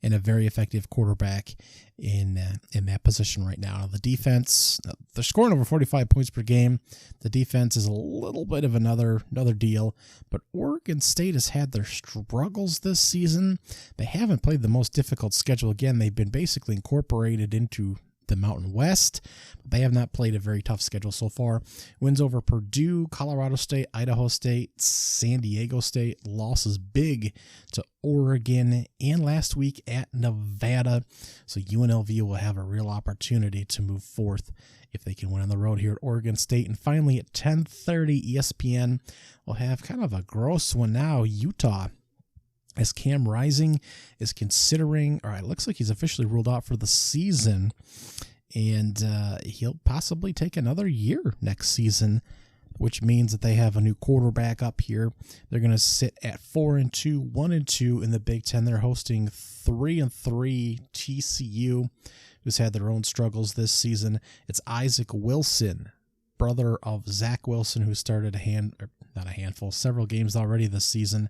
and a very effective quarterback in that position right now. The defense, they're scoring over 45 points per game. The defense is a little bit of another deal, but Oregon State has had their struggles this season. They haven't played the most difficult schedule. Again, they've been basically incorporated into the Mountain West. They have not played a very tough schedule so far. Wins over Purdue, Colorado State, Idaho State, San Diego State. Losses big to Oregon and last week at Nevada. So UNLV will have a real opportunity to move forth if they can win on the road here at Oregon State. And finally at 10:30 ESPN, we'll have kind of a gross one now. Utah, as Cam Rising is considering, all right, looks like he's officially ruled out for the season, and he'll possibly take another year next season which means that they have a new quarterback up here. They're going to sit at 4-2, 1-2 in the Big Ten. They're hosting 3-3 TCU, who's had their own struggles this season. It's Isaac Wilson, brother of Zach Wilson, who started several games already this season.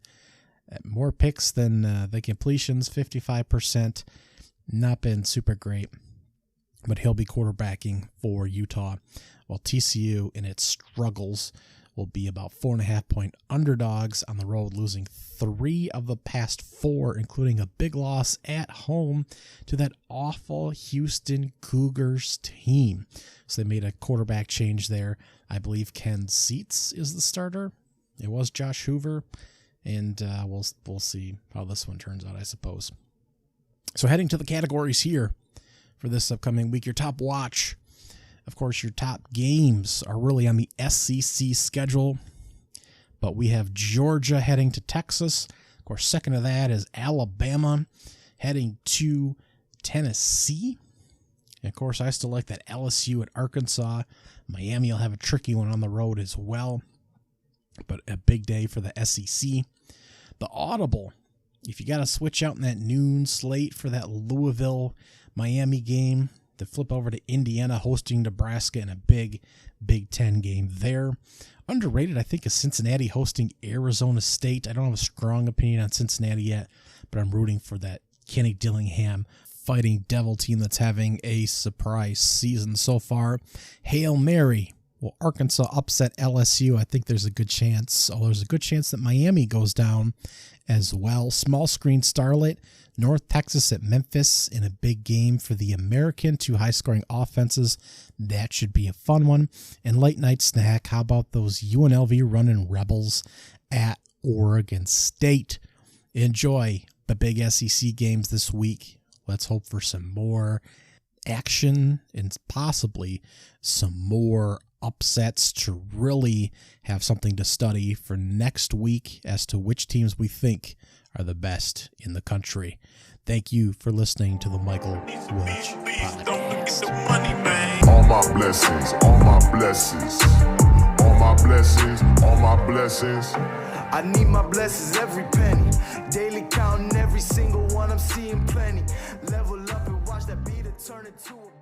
More picks than the completions, 55%. Not been super great, but he'll be quarterbacking for Utah, while TCU in its struggles will be about 4.5-point underdogs on the road, losing 3 of the past 4, including a big loss at home to that awful Houston Cougars team. So they made a quarterback change there. I believe Ken Seitz is the starter. It was Josh Hoover, and we'll see how this one turns out, I suppose. So heading to the categories here for this upcoming week, your top watch. Of course, your top games are really on the SEC schedule, but we have Georgia heading to Texas. Of course, second to that is Alabama heading to Tennessee. And of course, I still like that LSU at Arkansas. Miami will have a tricky one on the road as well, but a big day for the SEC. The Audible, if you got to switch out in that noon slate for that Louisville-Miami game, to flip over to Indiana hosting Nebraska in a big Big Ten game there. Underrated, I think, is Cincinnati hosting Arizona State. I don't have a strong opinion on Cincinnati yet, but I'm rooting for that Kenny Dillingham Fighting Devil team that's having a surprise season so far. Hail Mary. Will Arkansas upset LSU? I think there's a good chance. Oh, there's a good chance that Miami goes down as well. Small screen starlet. North Texas at Memphis in a big game for the American. 2 high-scoring offenses. That should be a fun one. And late night snack. How about those UNLV running Rebels at Oregon State? Enjoy the big SEC games this week. Let's hope for some more action and possibly some more upsets to really have something to study for next week as to which teams we think are the best in the country. Thank you for listening to the Michael Welch Podcast. All my blessings, all my blessings, all my blessings, all my blessings. I need my blessings every penny. Daily counting every single one, I'm seeing plenty. Level up and watch that beat turn into a